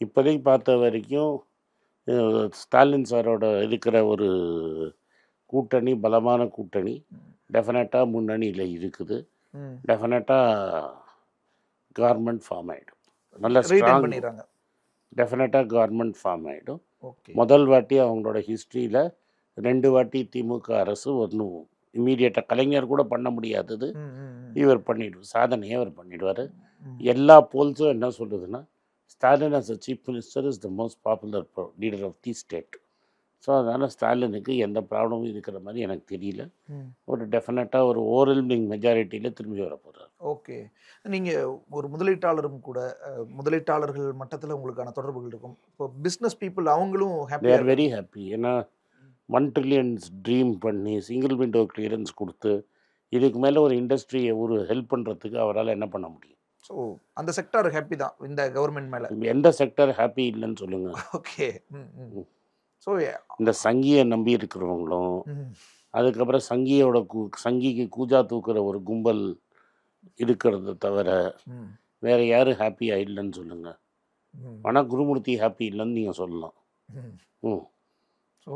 இப்போதைக்கு பார்த்த வரைக்கும் ஸ்டாலின் சாரோட இருக்கிற ஒரு கூட்டணி பலமான கூட்டணி டெஃபினட்டாக முன்னணியில் இருக்குது. டெஃபினட்டாக கவர்மெண்ட் ஃபார்ம் ஆகிடும். நல்ல ஸ்ட்ராங் பண்ணிடுறாங்க. டெஃபினட்டாக கவர்மெண்ட் ஃபார்ம் ஆகிடும். முதல் வாட்டி அவங்களோட ஹிஸ்ட்ரியில் 2 வாட்டி திமுக அரசு ஒன்றும் இம்மீடியட்டாக கலைஞர் கூட பண்ண முடியாதது இவர் பண்ணிடுவார், சாதனையை அவர் பண்ணிடுவார். எல்லா போல்ஸும் என்ன சொல்லுதுன்னா, Stalin as a chief minister is the most popular leader of the state. So அதனால் ஸ்டாலினுக்கு எந்த ப்ராப்ளமும் இருக்கிற மாதிரி எனக்கு தெரியல. ஒரு டெஃபினட்டாக ஒரு ஓவர்வெல்மிங் மெஜாரிட்டியில் திரும்பி வர போகிறார். ஓகே, நீங்கள் ஒரு முதலீட்டாளரும் கூட, முதலீட்டாளர்கள் மட்டத்தில் உங்களுக்கான தொடர்புகள் இருக்கும். இப்போ பிஸ்னஸ் பீப்புள் அவங்களும் தே ஆர் வெரி ஹாப்பி. ஏன்னா 1 trillion ட்ரீம் பண்ணி சிங்கிள் விண்டோ கிளியரன்ஸ் கொடுத்து இதுக்கு மேலே ஒரு இண்டஸ்ட்ரியை ஒரு ஹெல்ப் பண்ணுறதுக்கு அவரால் என்ன பண்ண முடியும்? ஸோ அந்த செக்டார் ஹாப்பி தான் இந்த கவர்மெண்ட் மேலே. எந்த செக்டர் ஹாப்பி இல்லைன்னு சொல்லுங்கள். ஓகே. ஸோ இந்த சங்கியை நம்பி இருக்கிறவங்களும், அதுக்கப்புறம் சங்கிக்கு கூஜா தூக்குற ஒரு கும்பல் இருக்கிறத தவிர வேற யாரும் ஹாப்பி ஆயிடலன்னு சொல்லுங்க. ஆனால் குருமூர்த்தி ஹாப்பி இல்லைன்னு நீங்கள் சொல்லலாம். ஸோ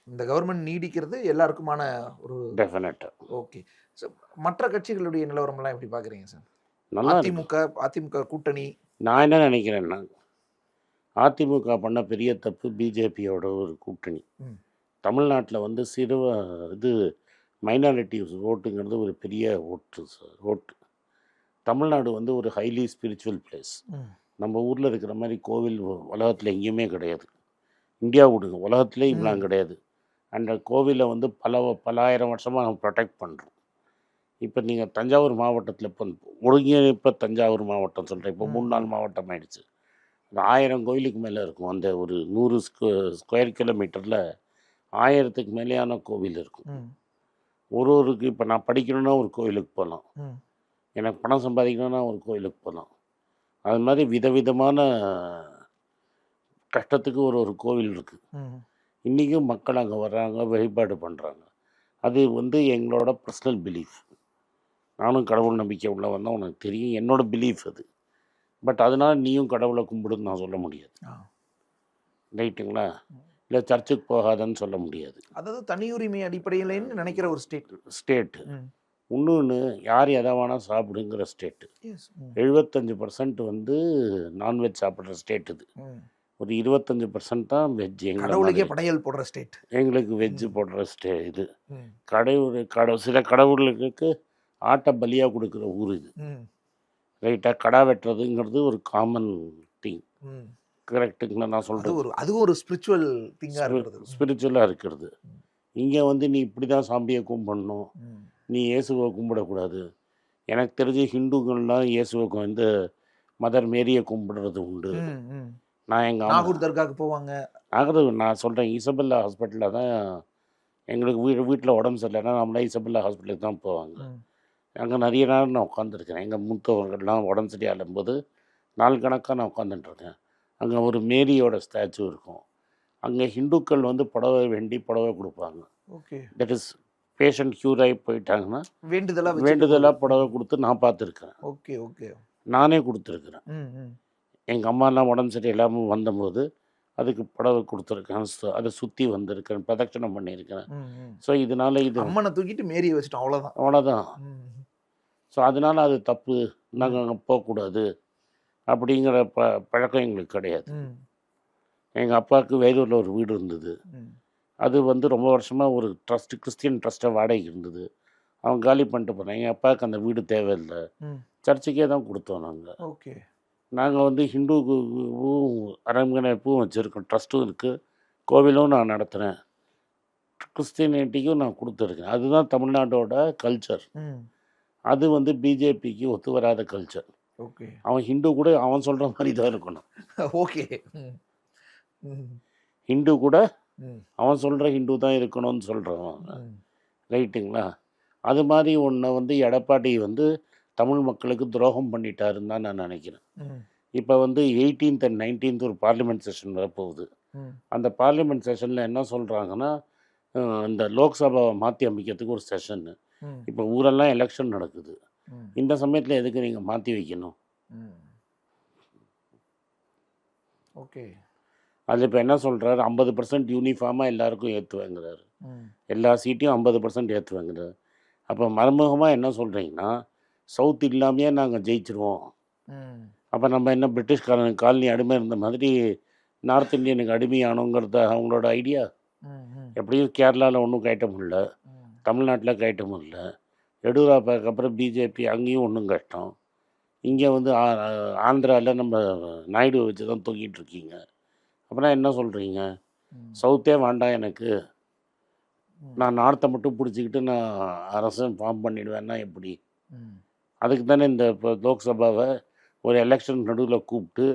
இந்த கவர்மெண்ட் நீடிக்கிறது எல்லாருக்குமான ஒரு டெஃபினட்டாக. ஓகே. ஸோ மற்ற கட்சிகளுடைய நிலவரம்லாம் எப்படி பார்க்குறீங்க சார்? நல்லா அதிமுக கூட்டணி. நான் என்ன நினைக்கிறேன்னா, அதிமுக பண்ண பெரிய தப்பு பிஜேபியோட ஒரு கூட்டணி. தமிழ்நாட்டில் வந்து இது மைனாரிட்டிஸ் ஓட்டுங்கிறது ஒரு பெரிய ஓட்டு. தமிழ்நாடு வந்து ஒரு ஹைலி ஸ்பிரிச்சுவல் பிளேஸ். நம்ம ஊரில் இருக்கிற மாதிரி கோவில் உலகத்தில் எங்கேயுமே கிடையாது. இந்தியா விடுங்க, உலகத்திலே இப்படிலாம் கிடையாது. அந்த கோவிலை வந்து பல ஆயிரம் வருஷமாக நம்ம ப்ரொடெக்ட் பண்ணுறோம். இப்போ நீங்கள் தஞ்சாவூர் மாவட்டத்தில் இப்போ தஞ்சாவூர் மாவட்டம் சொல்கிறேன், இப்போ 3-4 மாவட்டம் ஆயிடுச்சு. அந்த 1000 கோயிலுக்கு மேலே இருக்கும். அந்த ஒரு 100 ஸ்கொயர் கிலோமீட்டரில் 1000க்கு மேலேயான கோவில் இருக்கும். ஒருக்கு இப்போ நான் படிக்கணுன்னா ஒரு கோயிலுக்கு போகலாம், எனக்கு பணம் சம்பாதிக்கணுன்னா ஒரு கோயிலுக்கு போகலாம். அது மாதிரி விதவிதமான கஷ்டத்துக்கு ஒரு கோவில் இருக்குது. இன்றைக்கும் மக்கள் அங்கே வர்றாங்க, வழிபாடு பண்ணுறாங்க. அது வந்து எங்களோட பர்சனல் பிலீஃப். நானும் கடவுள் நம்பிக்கை உள்ளவன் தான், உனக்கு தெரியும், என்னோட பிலீஃப் அது. பட் அதனால் நீயும் கடவுளை கும்பிடுன்னு நான் சொல்ல முடியாது, ரைட்டுங்களா? இல்லை சர்ச்சுக்கு போகாதன்னு சொல்ல முடியாது. அதாவது தனியுரிமை அடிப்படையிலன்னு நினைக்கிற ஒரு ஸ்டேட்டு. இன்னொன்று, யார் எதை வேணால் சாப்பிடுங்கிற ஸ்டேட்டு. 75% வந்து நான்வெஜ் சாப்பிட்ற ஸ்டேட் இது. ஒரு 25% தான் வெஜ். கடவுளுக்கே படையல் போடுற ஸ்டேட். எங்களுக்கு வெஜ்ஜு போடுற இது. சில கடவுளுக்கு ஆட்டை பலியாக கொடுக்குற ஊர் இது, ரைட்டாக? கடா வெட்டுறதுங்கிறது ஒரு காமன் திங், கரெக்டுங்களா நான் சொல்கிறது? அதுவும் ஒரு ஸ்பிரிச்சுவல் திங்காக இருக்கிறது, ஸ்பிரிச்சுவலாக இருக்கிறது. இங்கே வந்து நீ இப்படி தான் சாமியை கும்பிடணும், நீ இயேசுவை கும்பிடக்கூடாது. எனக்கு தெரிஞ்ச ஹிந்துக்கள்லாம் இயேசுவை வந்து மதர் மேரியை கும்பிடுறது உண்டு. நான் எங்கள் நாகூர் தர்காவுக்கு போவாங்க. நான் சொல்கிறேன், இசபெல்லா ஹாஸ்பிட்டலில் தான் எங்களுக்கு வீட்டில் உடம்பு சரியில்லைன்னா நம்மளே இசபெல்லா ஹாஸ்பிட்டலுக்கு தான் போவாங்க. அங்கே நிறைய நேரம் நான் உட்காந்துருக்கேன். எங்கள் மூத்தவர்கள்லாம் உடம்பு சரியாகும் போது நாள் கணக்காக நான் உட்காந்துட்டுருக்கேன். அங்கே ஒரு மேரியோட ஸ்டாச்சு இருக்கும். அங்கே ஹிந்துக்கள் வந்து புடவை கொடுப்பாங்க. Okay. That is patient cure ஆகி போயிட்டாங்கன்னா வேண்டுதலாக புடவை கொடுத்து நான் பார்த்துருக்கேன். Okay okay. நானே கொடுத்துருக்குறேன். எங்கள் அம்மாலாம் உடம்பு சரி இல்லாமல் வந்தபோது அதுக்கு புடவை கொடுத்துருக்கேன், அதை சுற்றி வந்திருக்கேன், பிரதட்சணம் பண்ணியிருக்கேன். ஸோ இதனால் இது அம்மனை தூக்கிட்டு மேரியை வச்சுட்டோம், அவ்வளோதான். ஸோ அதனால் அது தப்பு, நாங்கள் அங்கே போகக்கூடாது அப்படிங்கிற பழக்கம் எங்களுக்கு கிடையாது. எங்கள் அப்பாவுக்கு வேலூரில் ஒரு வீடு இருந்தது. அது வந்து ரொம்ப வருஷமாக ஒரு கிறிஸ்டியன் ட்ரஸ்ட்டை வாடகைக்கு இருந்தது. அவங்க காலி பண்ணிட்டு போனேன். எங்கள் அப்பாவுக்கு அந்த வீடு தேவையில்லை, சர்ச்சுக்கே தான் கொடுத்தோம் நாங்கள். ஓகே. நாங்கள் வந்து ஹிந்துவும் அரங்கமைப்பும் வச்சுருக்கோம், ட்ரஸ்ட்டும் இருக்குது, கோவிலும் நான் நடத்துகிறேன், கிறிஸ்டியனிட்டிக்கும் நான் கொடுத்துருக்கேன். அதுதான் தமிழ்நாட்டோட கல்ச்சர். அது வந்து பிஜேபிக்கு ஒத்து வராத கல்ச்சர். ஓகே. அவன் ஹிந்து கூட அவன் சொல்கிற மாதிரி தான் இருக்கணும். ஓகே. ஹிந்து கூட அவன் சொல்கிற ஹிந்து தான் இருக்கணும்னு சொல்கிறவன், ரைட்டுங்களா? அது மாதிரி ஒன்றை வந்து எடப்பாடி வந்து தமிழ் மக்களுக்கு துரோகம் பண்ணிட்டாருன்னு தான் நான் நினைக்கிறேன். இப்போ வந்து 18th and 19th ஒரு பார்லிமெண்ட் செஷன் வரப்போகுது. அந்த பார்லிமெண்ட் செஷனில் என்ன சொல்கிறாங்கன்னா, இந்த லோக்சபாவை மாற்றி அமைக்கிறதுக்கு ஒரு செஷன்னு. இப்போ ஊரெல்லாம் எலெக்ஷன் நடக்குது. இந்த சமயத்தில் எதுக்கு நீங்கள் மாற்றி வைக்கணும்? ஓகே. அதில் இப்போ என்ன சொல்கிறாரு, 50% யூனிஃபார்மாக எல்லாருக்கும் ஏற்றுவேங்கிறாரு, எல்லா சீட்டையும் 50% ஏற்றுவேங்கிறாரு. அப்போ மறைமுகமாக என்ன சொல்கிறீங்கன்னா, சவுத் இல்லாமையே நாங்கள் ஜெயிச்சிருவோம். அப்போ நம்ம என்ன பிரிட்டிஷ்காரனுக்கு காலனி அடிமை இருந்த மாதிரி நார்த் இந்தியனுக்கு அடிமையானோங்கிறத அவங்களோட ஐடியா. எப்படியும் கேரளாவில் ஒன்றும் கட்ட முடியல, தமிழ்நாட்டில் கட்ட முடியல, எடியூரப்பாக்கு அப்புறம் பிஜேபி அங்கேயும் ஒன்றும் கஷ்டம். இங்கே வந்து ஆந்திராவில் நம்ம நாயுடு வச்சு தான் தூக்கிட்டு இருக்கீங்க. அப்புறம் என்ன சொல்கிறீங்க, சவுத்தே வேண்டாம் எனக்கு, நான் நார்த்தை மட்டும் பிடிச்சிக்கிட்டு நான் அரசு ஃபார்ம் பண்ணிடுவேன்னா எப்படி? அதுக்கு தானே இந்த இப்போ லோக்சபாவை ஒரு எலெக்ஷன் நடுவில் கூப்பிட்டு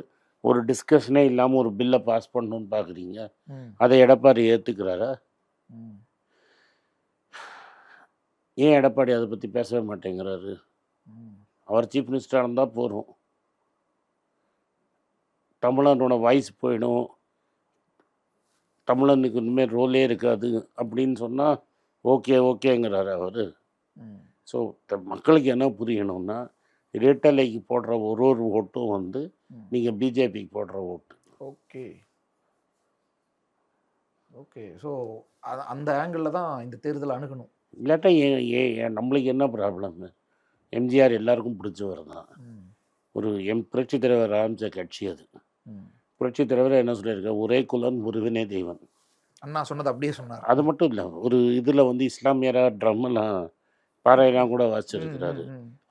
ஒரு டிஸ்கஷனே இல்லாமல் ஒரு பில்லை பாஸ் பண்ணணுன்னு பார்க்குறீங்க. அதை எடப்பாடி ஏற்றுக்கிறாரா? ஏன் எடப்பாடி அதை பற்றி பேசவே மாட்டேங்கிறாரு? அவர் சீஃப் மினிஸ்டராக இருந்தால் போகிறோம், தமிழனோட வாய்ஸ் போயிடும், தமிழனுக்கு இனிமேல் ரோலே இருக்காது அப்படின்னு சொன்னால் ஓகேங்கிறாரு அவர். ஸோ மக்களுக்கு என்ன புரியணும்னா, இரட்டலைக்கு போடுற ஒரு ஓட்டும் வந்து நீங்கள் பிஜேபிக்கு போடுற ஓட்டு. Okay okay. ஸோ அந்த ஆங்கிளில் தான் இந்த தேர்தல் அணுகணும். இல்லாட்டா நம்மளுக்கு என்ன ப்ராப்ளம்? எம்ஜிஆர் எல்லாருக்கும் பிடிச்சவர் தான். ஒரு புரட்சி தலைவர் ஆரம்பித்த கட்சி அது. புரட்சி தலைவர் என்ன சொல்லியிருக்காரு, ஒரே குலம் ஒருவனே தெய்வன். அண்ணா சொன்னது அப்படியே சொன்னார். அது மட்டும் இல்லை, ஒரு இதில் வந்து இஸ்லாமியராக ட்ரம்மெல்லாம் பாறையெல்லாம் கூட வாசிச்சிருக்கிறாரு.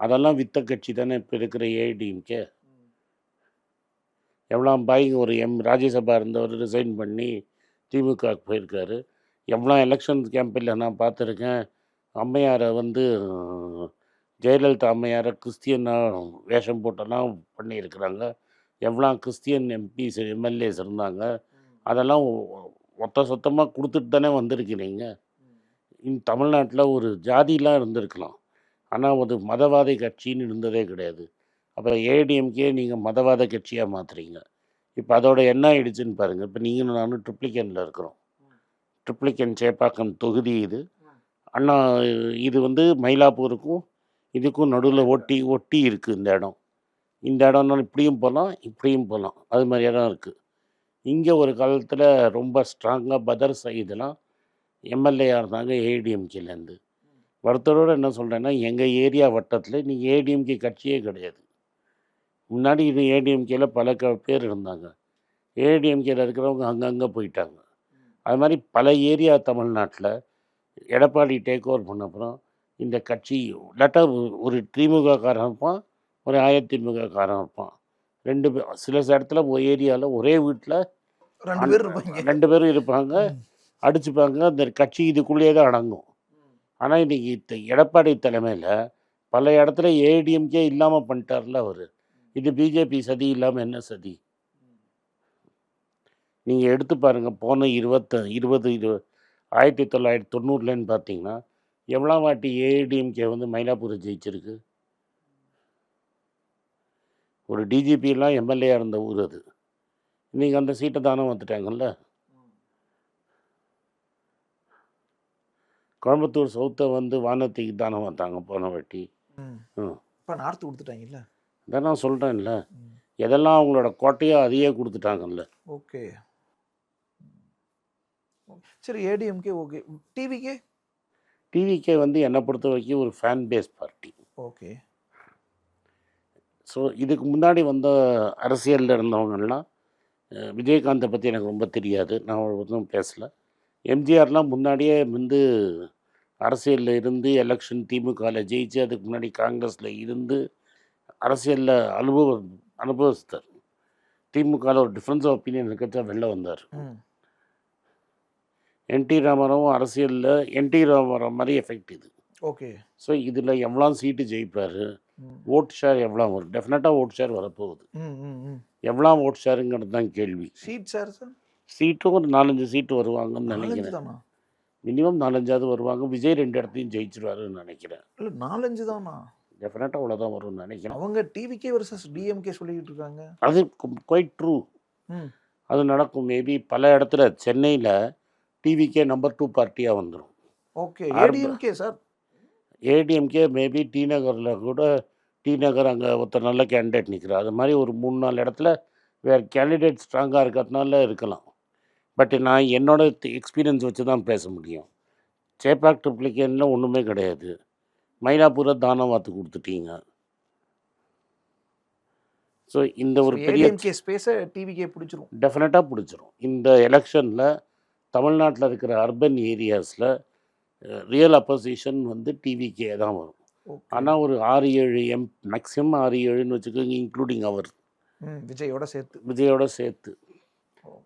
அதெல்லாம் வித்த கட்சி தானே இப்போ இருக்கிற ஏஐடிஎம்கே. எவ்வளோ பாய்ங்க ஒரு ராஜ்யசபா இருந்தவர் ரிசைன் பண்ணி திமுகவுக்கு போயிருக்காரு. எவ்வளோ எலெக்ஷன் கேம்பெயினில் நான் பார்த்துருக்கேன். அம்மையாரை வந்து ஜெயலலிதா அம்மையாரை கிறிஸ்டியனாக வேஷம் போட்டெல்லாம் பண்ணியிருக்கிறாங்க. எவ்வளோ கிறிஸ்டியன் எம்பிஸ் எம்எல்ஏஸ் இருந்தாங்க. அதெல்லாம் மொத்த சொத்தமாக கொடுத்துட்டு தானே வந்திருக்கிறீங்க. தமிழ்நாட்டில் ஒரு ஜாதிலாம் இருந்திருக்கலாம், ஆனால் ஒரு மதவாத கட்சின்னு இருந்ததே கிடையாது. அப்புறம் ஏடிஎம்கே நீங்கள் மதவாத கட்சியாக மாற்றுறீங்க. இப்போ அதோட என்ன ஆயிடுச்சுன்னு பாருங்கள். இப்போ நீங்கள் நானும் ட்ரிப்ளிகனில் இருக்கிறோம். ட்ரிப்ளிகன் சேப்பாக்கம் தொகுதி இது. அண்ணா இது வந்து மயிலாப்பூருக்கும் இதுக்கும் நடுவில் ஒட்டி ஒட்டி இருக்குது இந்த இடம். இந்த இடம்னாலும் இப்படியும் போகலாம் இப்படியும் போகலாம், அது மாதிரி இடம் இருக்குது. இங்கே ஒரு காலத்தில் ரொம்ப ஸ்ட்ராங்காக பதர் சயீதெல்லாம் எம்எல்ஏயாக இருந்தாங்க ஏடிஎம்கேலேருந்து. வருத்தரோடு என்ன சொல்கிறேன்னா, எங்கள் ஏரியா வட்டத்தில் நீங்கள் ஏடிஎம்கே கட்சியே கிடையாது. முன்னாடி இது ஏடிஎம்கேல பல பேர் இருந்தாங்க. ஏடிஎம்கேல இருக்கிறவங்க அங்கங்கே போயிட்டாங்க. அது மாதிரி பல ஏரியா தமிழ்நாட்டில் எடப்பாடி டேக் ஓவர் பண்ண அப்புறம் இந்த கட்சி இல்லாட்டா ஒரு திமுககாரன் இருப்பான், ஒரு அதிமுககாரன் இருப்பான். ரெண்டு பேர் சில இடத்துல ஒரு ஏரியாவில் ஒரே வீட்டில் 2 பேர் இருப்பாங்க. 2 பேரும் இருப்பாங்க, அடிச்சுப்பாங்க. அந்த கட்சி இதுக்குள்ளேயே தான் அடங்கும். ஆனால் இன்றைக்கி எடப்பாடி தலைமையில் பல இடத்துல ஏடிஎம்கே இல்லாமல் பண்ணிட்டார்ல அவர். இது பிஜேபி சதி இல்லாமல் என்ன சதி? நீங்கள் எடுத்து பாருங்கள். போன 1990 பார்த்தீங்கன்னா எவ்வளோ வாட்டி ஏடிஎம்கே வந்து மயிலாப்பூரை ஜெயிச்சிருக்கு. ஒரு டிஜிபிலாம் எம்எல்ஏயாக இருந்த ஊர் அது. இன்றைக்கி அந்த சீட்டை தானே வந்துட்டாங்கல்ல. கோயம்புத்தூர் சவுத்தை வந்து வானத்துக்கு தானே வந்தாங்க போன வாட்டி. இப்போ நார்த்து கொடுத்துட்டாங்கல்ல. இதான் நான் சொல்கிறேன்ல, எதெல்லாம் அவங்களோட கோட்டையோ அதையே கொடுத்துட்டாங்கல்ல. ஓகே சரி, ஏடிஎம்கே ஓகே. டிவிகே? டிவிகே வந்து என்னை பொறுத்த வரைக்கும் ஒரு fan base party. Okay. So இதுக்கு முன்னாடி வந்த அரசியலில் இருந்தவங்கெல்லாம், விஜயகாந்தை பற்றி எனக்கு ரொம்ப தெரியாது, நான் ஒன்றும் பேசலை. எம்ஜிஆர்லாம் முன்னாடியே வந்து அரசியலில் இருந்து எலெக்ஷன் திமுகவில் ஜெயிச்சு அதுக்கு முன்னாடி காங்கிரஸில் இருந்து அரசியலில் அனுபவித்தார். திமுகவில் ஒரு டிஃப்ரென்ஸ் ஆஃப் ஒப்பீனியன் இருக்கிறத வெளில வந்தார். என்டி ராமராவும் அரசியலில் என்டி ராமராவ் மாதிரி எஃபெக்ட் இது. ஓகே. ஸோ இதில் எவ்வளோ சீட்டு ஜெயிப்பார், ஓட் ஷேர் எவ்வளோ வரும்? டெஃபினட்டாக ஓட் ஷேர் வரப்போகுது. எவ்வளோ ஓட் ஷேருங்கிறது தான் கேள்வி. சீட் சார் சார் சீட்டும் ஒரு 4-5 சீட்டு வருவாங்கன்னு நினைக்கிறேன். மினிமம் 4-5 வருவாங்க. விஜய் 2 இடத்தையும் ஜெயிச்சிருவாருன்னு நினைக்கிறேன். இல்லை 4-5 தானா? டெஃபினட்டாக அவ்வளோதான் வரும்னு நினைக்கிறேன். அவங்க டிவிகே வர்சஸ் டிஎம்கே சொல்லிக்கிட்டு இருக்காங்க. அது குவைட் ட்ரூ. அது நடக்கும். மேபி பல இடத்துல சென்னையில் டிவிகே நம்பர் 2 பார்ட்டியாக வந்துடும். Okay. ADMK sir? ADMK maybe T நகரில் கூட, டி நகர் அங்கே ஒருத்தர் நல்ல கேண்டிடேட் நிற்கிறார். அது மாதிரி ஒரு 3-4 இடத்துல வேறு கேண்டிடேட் ஸ்ட்ராங்காக இருக்கிறதுனால இருக்கலாம். பட் நான் என்னோட எக்ஸ்பீரியன்ஸ் வச்சு தான் பேச முடியும். சேப்பாக் ட்ரிப்ளிகேனில் ஒன்றுமே கிடையாது. மயிலாப்பூரை தானவாத்து கொடுத்துட்டீங்க. ஸோ இந்த ஒரு பெரிய ஸ்பேஸை டிவிகே பிடிச்சிரும். டெஃபினட்டாக பிடிச்சிரும். இந்த எலெக்ஷனில் தமிழ்நாட்டில் இருக்கிற அர்பன் ஏரியாஸில் ரியல் அப்போசிஷன் வந்து டிவிகே தான் வரும். ஆனால் ஒரு 6-7 மேக்ஸிமம் 6-7ன்னு வச்சுக்கோங்க, இன்க்ளூடிங் அவர் விஜயோட சேர்த்து.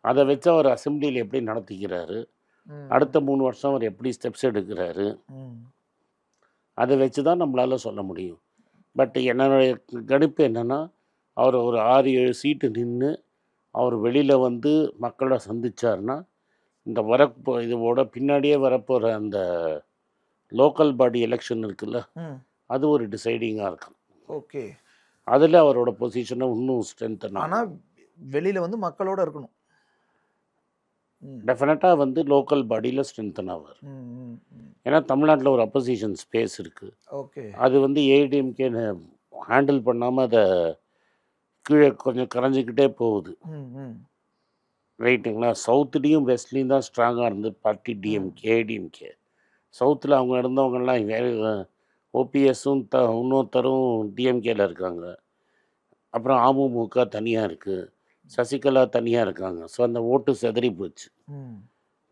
அதை வச்சு அவர் அசெம்பிளியில் எப்படி நடத்திக்கிறாரு, அடுத்த 3 வருஷம் அவர் எப்படி ஸ்டெப்ஸ் எடுக்கிறாரு, அதை வச்சு தான் நம்மளால் சொல்ல முடியும். பட் என்னுடைய கணிப்பு என்னென்னா, அவர் ஒரு 6-7 சீட்டு நின்று அவர் வெளியில் வந்து மக்களை சந்திச்சார்னா, இந்த இதோட பின்னாடியே வரப்போகிற அந்த லோக்கல் பாடி எலெக்ஷன் இருக்குல்ல, அது ஒரு டிசைடிங்காக இருக்கும். ஓகே. அதில் அவரோட பொசிஷனை இன்னும் ஸ்ட்ரென்த்தன். ஆனால் வெளியில் வந்து மக்களோட இருக்கணும். டெஃபினட்டாக வந்து லோக்கல் பாடியில் ஸ்ட்ரென்த்தன் ஆவார். ஏன்னா தமிழ்நாட்டில் ஒரு அப்போசிஷன் ஸ்பேஸ் இருக்குது. ஓகே. அது வந்து ஏடிஎம்கே ஹேண்டில் பண்ணாமல் அதை கீழே கொஞ்சம் கரைஞ்சிக்கிட்டே போகுது. ரைட்டுங்களா? சவுத்துலேயும் வெஸ்ட்லேயும் தான் ஸ்ட்ராங்காக இருந்தது பார்ட்டி ஏடிஎம்கே. சவுத்தில் அவங்க இருந்தவங்கெல்லாம் வேறு ஓபிஎஸும் இன்னொருத்தரும் டிஎம்கேல இருக்காங்க. அப்புறம் அமமுக தனியாக இருக்குது, சசிகலா தனியாக இருக்காங்க. ஸோ அந்த ஓட்டு செதறி போச்சு.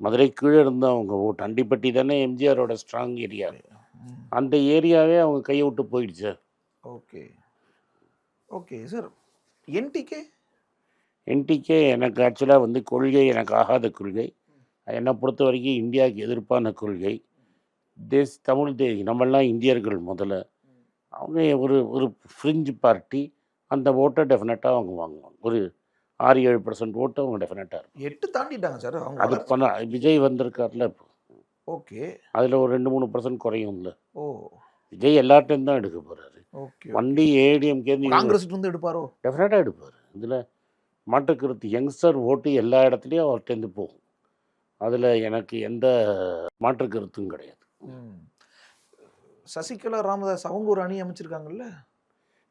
மதுரை கீழே இருந்து அவங்க ஓட்டு அண்டிப்பட்டி தானே எம்ஜிஆரோட ஸ்ட்ராங் ஏரியா. அந்த ஏரியாவே அவங்க கையை விட்டு போயிடுச்சு. Okay okay sir. NTK NTK எனக்கு ஆக்சுவலாக வந்து கொள்கை எனக்கு ஆகாத கொள்கை. என்னை பொறுத்த வரைக்கும் இந்தியாவுக்கு எதிர்ப்பான கொள்கை. நம்மளாம் இந்தியர்கள் முதல்ல. அவங்க ஒரு ஒரு ஃப்ரிஞ்ச் பார்ட்டி. அந்த ஓட்டை டெஃபினட்டாக அவங்க வாங்குவாங்க. ஒரு 6-7% ஓட்டு அவங்க டெஃபினட்டாக இருக்கும். 8 தாண்டிட்டாங்க சார் அவங்க. அது பண்ண விஜய் வந்திருக்காருல இப்போ. ஓகே அதில் ஒரு 2-3% குறையும்ல. ஓ விஜய் எல்லார்ட்டையும் தான் எடுக்க போகிறாரு. ஓகே. வண்டி ஏடிஎம்கே காங்கிரஸ் இருந்து எடுப்பாரோ? டெஃபினட்டாக எடுப்பார். இதில் மாற்றுக்கருத்து யங்ஸ்டர் ஓட்டு எல்லா இடத்துலையும் அவர்கிட்டேருந்து போகும். அதில் எனக்கு எந்த மாற்று கருத்தும் கிடையாது. சசிகலா ராமதாஸ் அவங்க ஒரு அணி அமைச்சிருக்காங்கல்ல.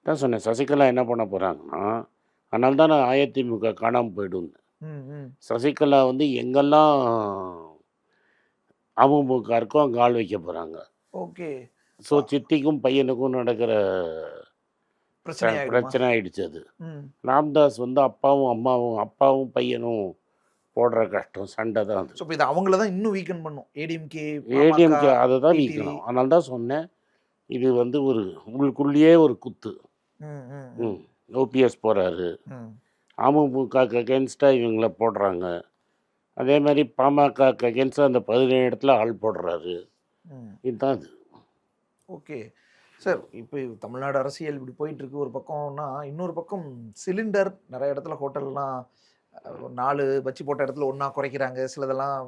தான் சொன்னேன், சசிகலா என்ன பண்ண போகிறாங்கன்னா, அதனால தான் நான் அதிமுக காணாமல் போய்டுவேன். சசிகலா வந்து எங்கெல்லாம் அமமுக இருக்கோ அங்கே ஆள் வைக்க போகிறாங்க. ஓகே. ஸோ சித்திக்கும் பையனுக்கும் நடக்கிற பிரச்சனை பிரச்சனை ஆயிடுச்சு. அது ராம்தாஸ் வந்து அப்பாவும் பையனும் போடுற கஷ்டம் சண்டை தான் அது. ஸோ இது அவங்கள தான் இன்னும் வீக்கன் பண்ணும் ஏடிஎம்கே அதை தான் வீக்கணும். அதனால தான் சொன்னேன், இது வந்து ஒரு உங்களுக்குள்ளேயே ஒரு குத்து. ஓபிஎஸ் போகிறாரு, அமமுக அகேன்ஸ்டாக இவங்கள போடுறாங்க. அதே மாதிரி பாமக அகேன்ஸ்டாக அந்த 17 இடத்துல ஆள் போடுறாரு. இதுதான் இது. Okay sir. இப்போ தமிழ்நாடு அரசியல் இப்படி போயிட்டு இருக்கு ஒரு பக்கம்னா, இன்னொரு பக்கம் சிலிண்டர் நிறைய இடத்துல ஹோட்டல்லாம் 4 வச்சு போட்ட இடத்துல 1 குறைக்கிறாங்க. சிலதெல்லாம்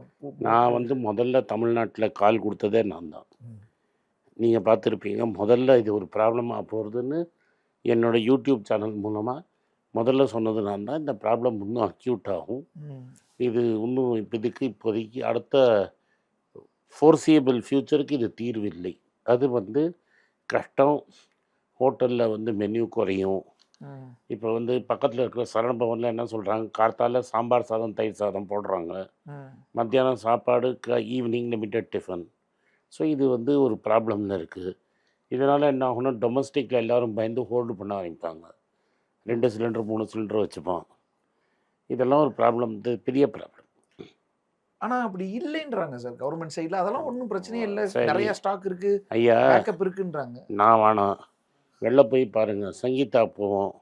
நான் வந்து முதல்ல தமிழ்நாட்டில் கால் கொடுத்ததே நான் தான். நீங்கள் பார்த்துருப்பீங்க. முதல்ல இது ஒரு ப்ராப்ளமாக போகிறதுன்னு என்னோடய யூடியூப் சேனல் மூலமாக முதல்ல சொன்னது நான் தான். இந்த ப்ராப்ளம் இன்னும் அக்யூட் ஆகும். இது இன்னும் இப்போதைக்கு அடுத்த ஃபோர்சியபிள் ஃப்யூச்சருக்கு இது தீர்வு இல்லை. அது வந்து கஷ்டம். ஹோட்டலில் வந்து மெனு குறையும். இப்போ வந்து பக்கத்தில் இருக்கிற சரணபவனில் என்ன சொல்கிறாங்க, கார்த்தால சாம்பார் சாதம் தயிர் சாதம் போடுறாங்க, மத்தியானம் சாப்பாடு, ஈவினிங் லிமிட்டட் டிஃபன். ஸோ இது வந்து ஒரு ப்ராப்ளம்னு இருக்குது. இதனால் என்ன ஆகும்னா, டொமஸ்டிக்கில் எல்லோரும் பயந்து ஹோல்டு பண்ண ஆரம்பிப்பாங்க. 2 சிலிண்டர் 3 சிலிண்டர் வச்சுப்பான். இதெல்லாம் ஒரு ப்ராப்ளம், இது பெரிய ப்ராப்ளம். ஆனால் அப்படி இல்லைன்றாங்க சார் கவர்மெண்ட் சைடில். அதெல்லாம் ஒன்றும் பிரச்சனையே இல்லை, நிறையா ஸ்டாக் இருக்குது, ஐயா பேக்கப் இருக்குன்றாங்க. நான் வேணாம், வெளில போய் பாருங்கள். சங்கீதா போவோம்,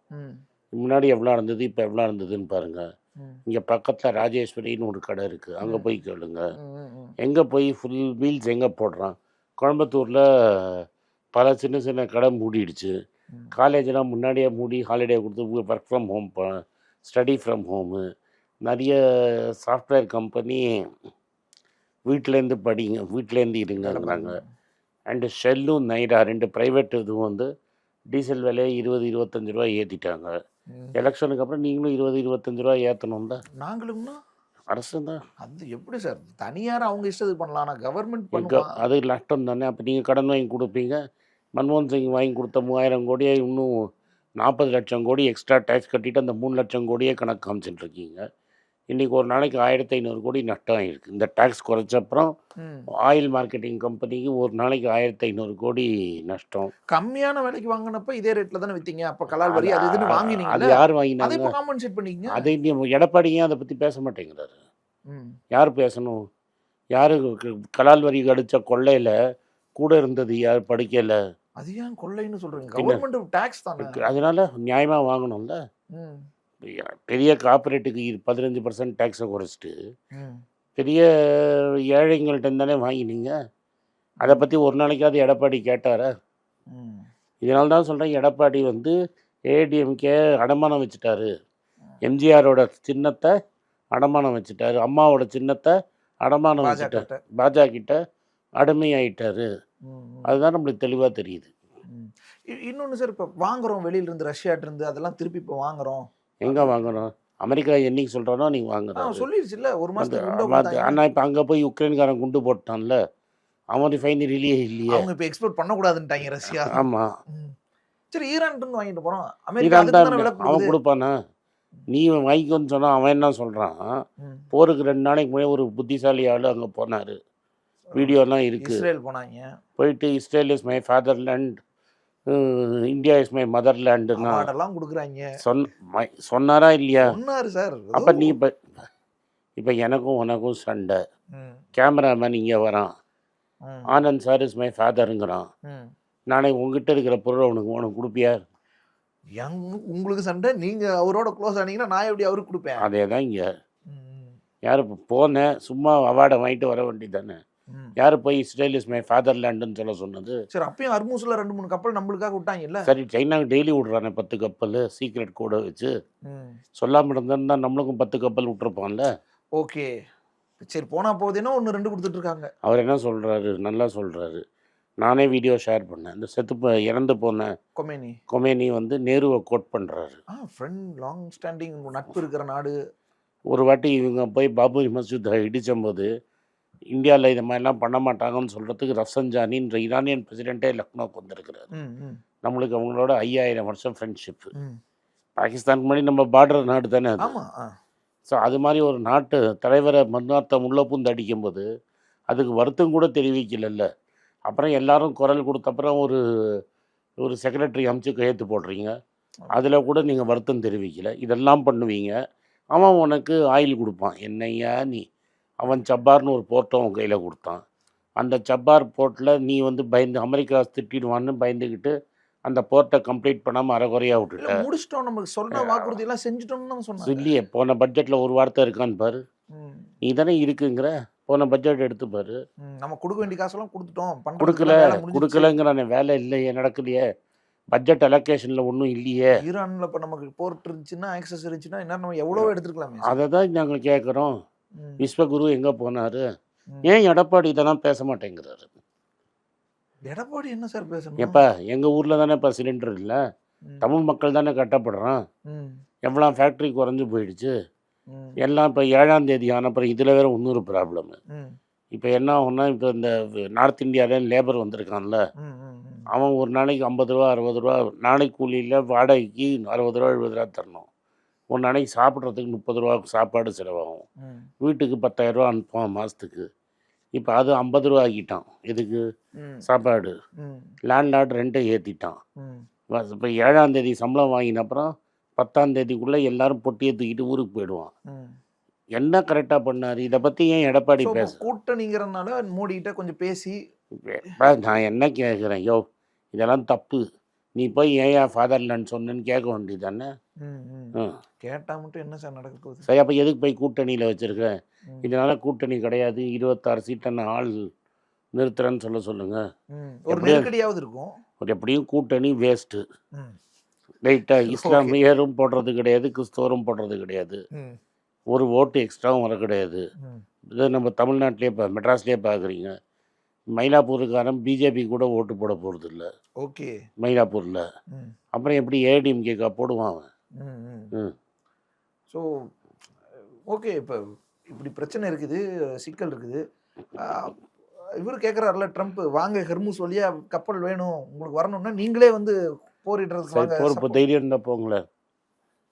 முன்னாடி எவ்வளோ இருந்தது இப்போ எவ்வளோ இருந்ததுன்னு பாருங்கள். இங்கே பக்கத்தில் ராஜேஸ்வரின்னு ஒரு கடை இருக்குது, அங்கே போய் கேளுங்க. எங்கே போய் ஃபுல் மீல்ஸ் எங்கே போடுறான். கோயம்புத்தூரில் பல சின்ன சின்ன கடை மூடிடுச்சு. காலேஜெலாம் முன்னாடியே மூடி ஹாலிடே கொடுத்து work from home, study from home. நிறைய சாஃப்ட்வேர் கம்பெனி வீட்டிலேருந்து படிங்க, வீட்டிலேருந்து இருங்கங்கிறாங்க. அண்டு ஷெல்லும் நைடா 2 ப்ரைவேட் இதுவும் வந்து டீசல் விலையை 20-25 ரூபா ஏற்றிட்டாங்க. எலெக்ஷனுக்கு அப்புறம் நீங்களும் 20-25 ரூபா ஏற்றணும்ல. நாங்களும்னா அரசு தான். அது எப்படி சார் தனியார் அவங்க இஷ்டத்துக்கு பண்ணலாம், ஆனால் கவர்மெண்ட் பண்ணும். அது நஷ்டம் தானே. அப்போ நீங்கள் கடன் வாங்கி கொடுப்பீங்க. மன்மோகன் சிங் வாங்கி கொடுத்த 3000 கோடியே இன்னும் 40 லட்சம் கோடி எக்ஸ்ட்ரா டேக்ஸ் கட்டிட்டு அந்த 3 லட்சம் கோடியே கணக்கு காமிச்சிட்ருக்கீங்க. இன்றைக்கி ஒரு நாளைக்கு 1500 கோடி நஷ்டம் ஆகிருக்கு. இந்த டேக்ஸ் குறைச்சப்புறம் ஆயில் மார்க்கெட்டிங் கம்பெனிக்கு ஒரு நாளைக்கு 1500 கோடி நஷ்டம். கம்மியான விலைக்கு வாங்கினப்ப இதே ரேட்டில் தானே விற்றீங்க. அப்போ கலால் வரி அது இதுன்னு வாங்கினீங்க. அது யார் வாங்கினாங்க? அதை காம்பன்சேட் பண்ணிங்க. அதை எடப்பாடிங்க அதை பற்றி பேச மாட்டேங்கிறாரு. யார் பேசணும்? யார் கலால் வரி அடித்த கொள்ளையில் கூட இருந்தது யார் படிக்கலை? அது ஏன் கொள்ளைன்னு சொல்கிறீங்க? கவர்மெண்ட் டேக்ஸ் தானே. அதனால நியாயமாக வாங்கணும்ல. பெரிய கார்பரேட்டுக்கு 15% டேக்ஸை குறைச்சிட்டு பெரிய ஏழைங்கள்ட்ட தானே வாங்கினீங்க. அதை பற்றி ஒரு நாளைக்காவது எடப்பாடி கேட்டாரா? இதனால தான் சொல்கிறேன், எடப்பாடி வந்து ஏடிஎம்கே அடமானம் வச்சுட்டாரு. எம்ஜிஆரோட சின்னத்தை அடமானம் வச்சுட்டாரு, அம்மாவோட சின்னத்தை அடமானம் வச்சுட்டாரு, பாஜக கிட்ட அடிமையாயிட்டாரு. அதுதான் நம்மளுக்கு தெளிவாக தெரியுது. இன்னொன்று சார், இப்போ வாங்குகிறோம் வெளியிலேருந்து, ரஷ்யாட்டிருந்து அதெல்லாம் திருப்பி இப்போ வாங்குகிறோம். எங்கே வாங்குறோம்? அமெரிக்கா என்னைக்கு சொல்கிறானோ நீங்கள் வாங்குறோம். சொல்லிடுச்சு இல்லை ஒரு மாதத்துக்கு. ஆனால் இப்போ அங்கே போய் உக்ரைன்காரன் குண்டு போட்டான்ல, அவன் ரிஃபைனரிலேயே இல்லையே. அவங்க இப்போ எக்ஸ்போர்ட் பண்ணக்கூடாதுன்ட்டாங்க ரஷ்யா. ஆமாம். சரி, ஈரான்ட்டு வாங்கிட்டு போகிறோம். ஈரான் தான் அவன் கொடுப்பானா? நீ வாங்கிக்கோன்னு சொன்னால் அவன் என்ன சொல்கிறான், போருக்கு 2 நாளைக்கு முன்னாடி ஒரு புத்திசாலி ஆள் அங்கே போனார், வீடியோலாம் இருக்குது. இஸ்ரேல் போனாங்க, போயிட்டு Israel is my fatherland, India is my மதர்லேண்டுலாம் கொடுக்குறாங்க. சொன்னாரா இல்லையா? சொன்னார் சார். அப்போ நீ இப்போ இப்போ எனக்கும் உனக்கும் சண்டை, ம், கேமராமேன் இங்கே வரான், ம், ஆனந்த் சார் இஸ் மை ஃபாதருங்கிறான், ம். நாளைக்கு உங்ககிட்ட இருக்கிற பொருளை உனக்கு கொடுப்பியா? உங்களுக்கு சண்டை, நீங்க அவரோட க்ளோஸ் ஆனீங்கன்னா நான் எப்படி அவருக்கு கொடுப்பேன்? அதே தான் இங்கே. ம், யார் இப்போ போனேன் சும்மா அவார்டை வாங்கிட்டு வர வேண்டியது தானே? ம். யார் போய் இஸ்ரேல் இஸ் மை ஃபாதர்லேண்டுன்னு சொல்ல சொன்னது? சரி, அப்பயும் அர்மூஸ்ல 2-3 கப்பல் நம்மளுக்காக விட்டாங்கல்ல. சரி, சைனாக்கு டெய்லி விட்றானே 10 கப்பல் சீக்ரெட் கோடை வச்சு. ம். சொல்லாமல் இருந்தா நம்மளுக்கும் 10 கப்பல் விட்டுருப்பான்ல. ஓகே. சரி, போனா போகுதுன்னா 1-2 கொடுத்துட்டு இருக்காங்க. அவர் என்ன சொல்கிறாரு, நல்லா சொல்கிறாரு. நானே வீடியோ ஷேர் பண்ணேன். இந்த இறந்து போன கொமேனி. கொமேனி வந்து நேருவை கோட் பண்ணுறாரு. ஃப்ரெண்ட், லாங் ஸ்டாண்டிங் நட்பு இருக்கிற நாடு. ஒரு வாட்டி இவங்க போய் பாபரி மசூத் இடிச்சம்போது இந்தியாவில் இது மாதிரிலாம் பண்ண மாட்டாங்கன்னு சொல்கிறதுக்கு ரஃப்சன்ஜானின்ற ஈரானியன் பிரசிடெண்ட்டே லக்னோக்கு வந்திருக்கிறார். ம், ம், நம்மளுக்கு அவங்களோட 5000 வருஷம் ஃப்ரெண்ட்ஷிப்பு. ம். பாகிஸ்தானுக்கு முன்னாடி நம்ம பார்டர் நாடு தானே அது. ஆமா. ஸோ அது மாதிரி ஒரு நாட்டு தலைவரை மன்னார்த்தம் உள்ள பூந்து அடிக்கும்போது அதுக்கு வருத்தம் கூட தெரிவிக்கல. அப்புறம் எல்லாரும் குரல் கொடுத்தப்புறம் ஒரு செக்ரட்டரி அமுச்சு கையெழுத்து போடுறீங்க, அதில் கூட நீங்கள் வருத்தம் தெரிவிக்கல. இதெல்லாம் பண்ணுவீங்க. அவன் உனக்கு ஆயில் கொடுப்பான். என்னையா நீ, அவன் சப்பார்னு ஒரு போர்ட்டை உன் கையில் கொடுத்தான். அந்த சப்பார் போர்ட்டில் நீ வந்து பயந்து அமெரிக்கா திட்டிடுவான்னு பயந்துக்கிட்டு அந்த போர்ட்டை கம்ப்ளீட் பண்ணாமல் அரைகுறையாக இல்ல, விட்டுட்ட. முடிச்சிட்டோம். நமக்கு சொன்ன வாக்குறுதி எல்லாம் செஞ்சுட்டோம்னு தான் சொன்னாங்க. இல்லையே, போன பட்ஜெட்டில் ஒரு வார்த்தை இருக்கான்னு பாரு. ம், நீ தானே இருக்குங்கிற, போன பட்ஜெட் எடுத்து பாரு. ம். நம்ம கொடுக்க வேண்டிய காசெல்லாம் கொடுத்துட்டோம். கொடுக்கலங்கிறானே, வேலை இல்லையே, நடக்கலையே, பட்ஜெட் அலோகேஷனில் ஒன்றும் இல்லையே. ஈரான்ல இப்ப நமக்கு போர்ட் இருந்துச்சுன்னா, ஆக்சஸ் இருந்துச்சுன்னா இன்னும் நம்ம எவ்வளவோ எடுத்துக்கலாமே. அதை தான் நாங்கள் கேட்குறோம். ம், விஸ்வகுரு எங்கே போனார்? ம். ஏன் எடப்பாடி இதெல்லாம் பேச மாட்டேங்கிறாரு? எடப்பாடி என்ன சார் பேசணும்? எப்போ எங்கள் ஊரில் தானே இப்போ சிலிண்டர் இல்லை, ம், தமிழ் மக்கள் தானே கட்டப்படுறான். ம், எவ்வளோ ஃபேக்ட்ரி குறைஞ்சி போயிடுச்சு. ம், எல்லாம் இப்போ 7ஆம் தேதி ஆன அப்புறம் இதில் வேறு இன்னொரு ப்ராப்ளமு. ம், இப்போ என்ன ஆகும்னா, இப்போ இந்த நார்த் இந்தியாவில் லேபர் வந்திருக்கான்ல, ம், ம், ம். அவன் ஒரு நாளைக்கு 50 ரூபா 60 ரூபா நாளைக்கு கூலியில் வாடகைக்கு 60 ரூபா 70 ரூபா தரணும். ஒரு நாளைக்கு சாப்பிட்றதுக்கு 30 ரூபா சாப்பாடு செலவாகும். ம், வீட்டுக்கு 10,000 ரூபா அனுப்புவான் மாதத்துக்கு. இப்போ அது 50 ரூபா ஆக்கிட்டான். எதுக்கு? ம், சாப்பாடு. ம், லேண்ட்லார்டு ரெண்ட்டை ஏற்றிட்டான். ம். இப்போ 7ஆம் தேதி சம்பளம் வாங்கின அப்புறம் 10ஆம் தேதிக்குள்ளே எல்லாரும் பொட்டியை தூக்கிட்டு ஊருக்கு போயிடுவான். ம். என்ன கரெக்டாக பண்ணார்? இதை பற்றி ஏன் எடப்பாடி So, பேச? கூட்டணிங்கிறதுனால மோடி கிட்ட கொஞ்சம் பேசி. நான் என்ன கேட்குறேன், யோ இதெல்லாம் தப்பு, நீ போய் ஏன் ஃபாதர்லேண்ட் சொன்னேன்னு கேட்க வேண்டியது தானே. ம், ம். ம். கேட்டா மட்டும் என்ன சார் நடக்க போகுது? சரி, அப்போ எதுக்கு போய் கூட்டணியில் வச்சுருக்க? ம், இதனால் கூட்டணி கிடையாது, 26 சீட்டை நான் ஆள் நிறுத்துறேன்னு சொல்லுங்கள். ம். ஒரு எப்படியா- நெருக்கடியாவது இருக்கும். எப்படியும் கூட்டணி வேஸ்ட்டு. ம், ரைட்டாக இஸ்லாமியரும் போடுறது கிடையாது, கிறிஸ்தவரும் போடுறது கிடையாது, ம், ஒரு ஓட்டு எக்ஸ்ட்ராவும் வர கிடையாது. ம். இது நம்ம தமிழ்நாட்டிலே மெட்ராஸ்லேயே பார்க்குறீங்க. மயிலாப்பூருக்காரன் பிஜேபி கூட ஓட்டு போட போகிறது இல்லை ஓகே. மயிலாப்பூரில். ம், அப்புறம் எப்படி ஏடிஎம்கேக்கா போடுவான் அவன்? ம், ம். ம். ஸோ ஓகே, இப்போ இப்படி பிரச்சனை இருக்குது, சிக்கல் இருக்குது. இவர் கேட்குறாருல ட்ரம்ப், வாங்க ஹெர்முஸ் வழியா கப்பல் வேணும் உங்களுக்கு வரணும்னா நீங்களே வந்து போரிடுறதுக்கு சரி, வாங்க. போர் இப்போ தைரியம் இருந்தால் போங்களேன்.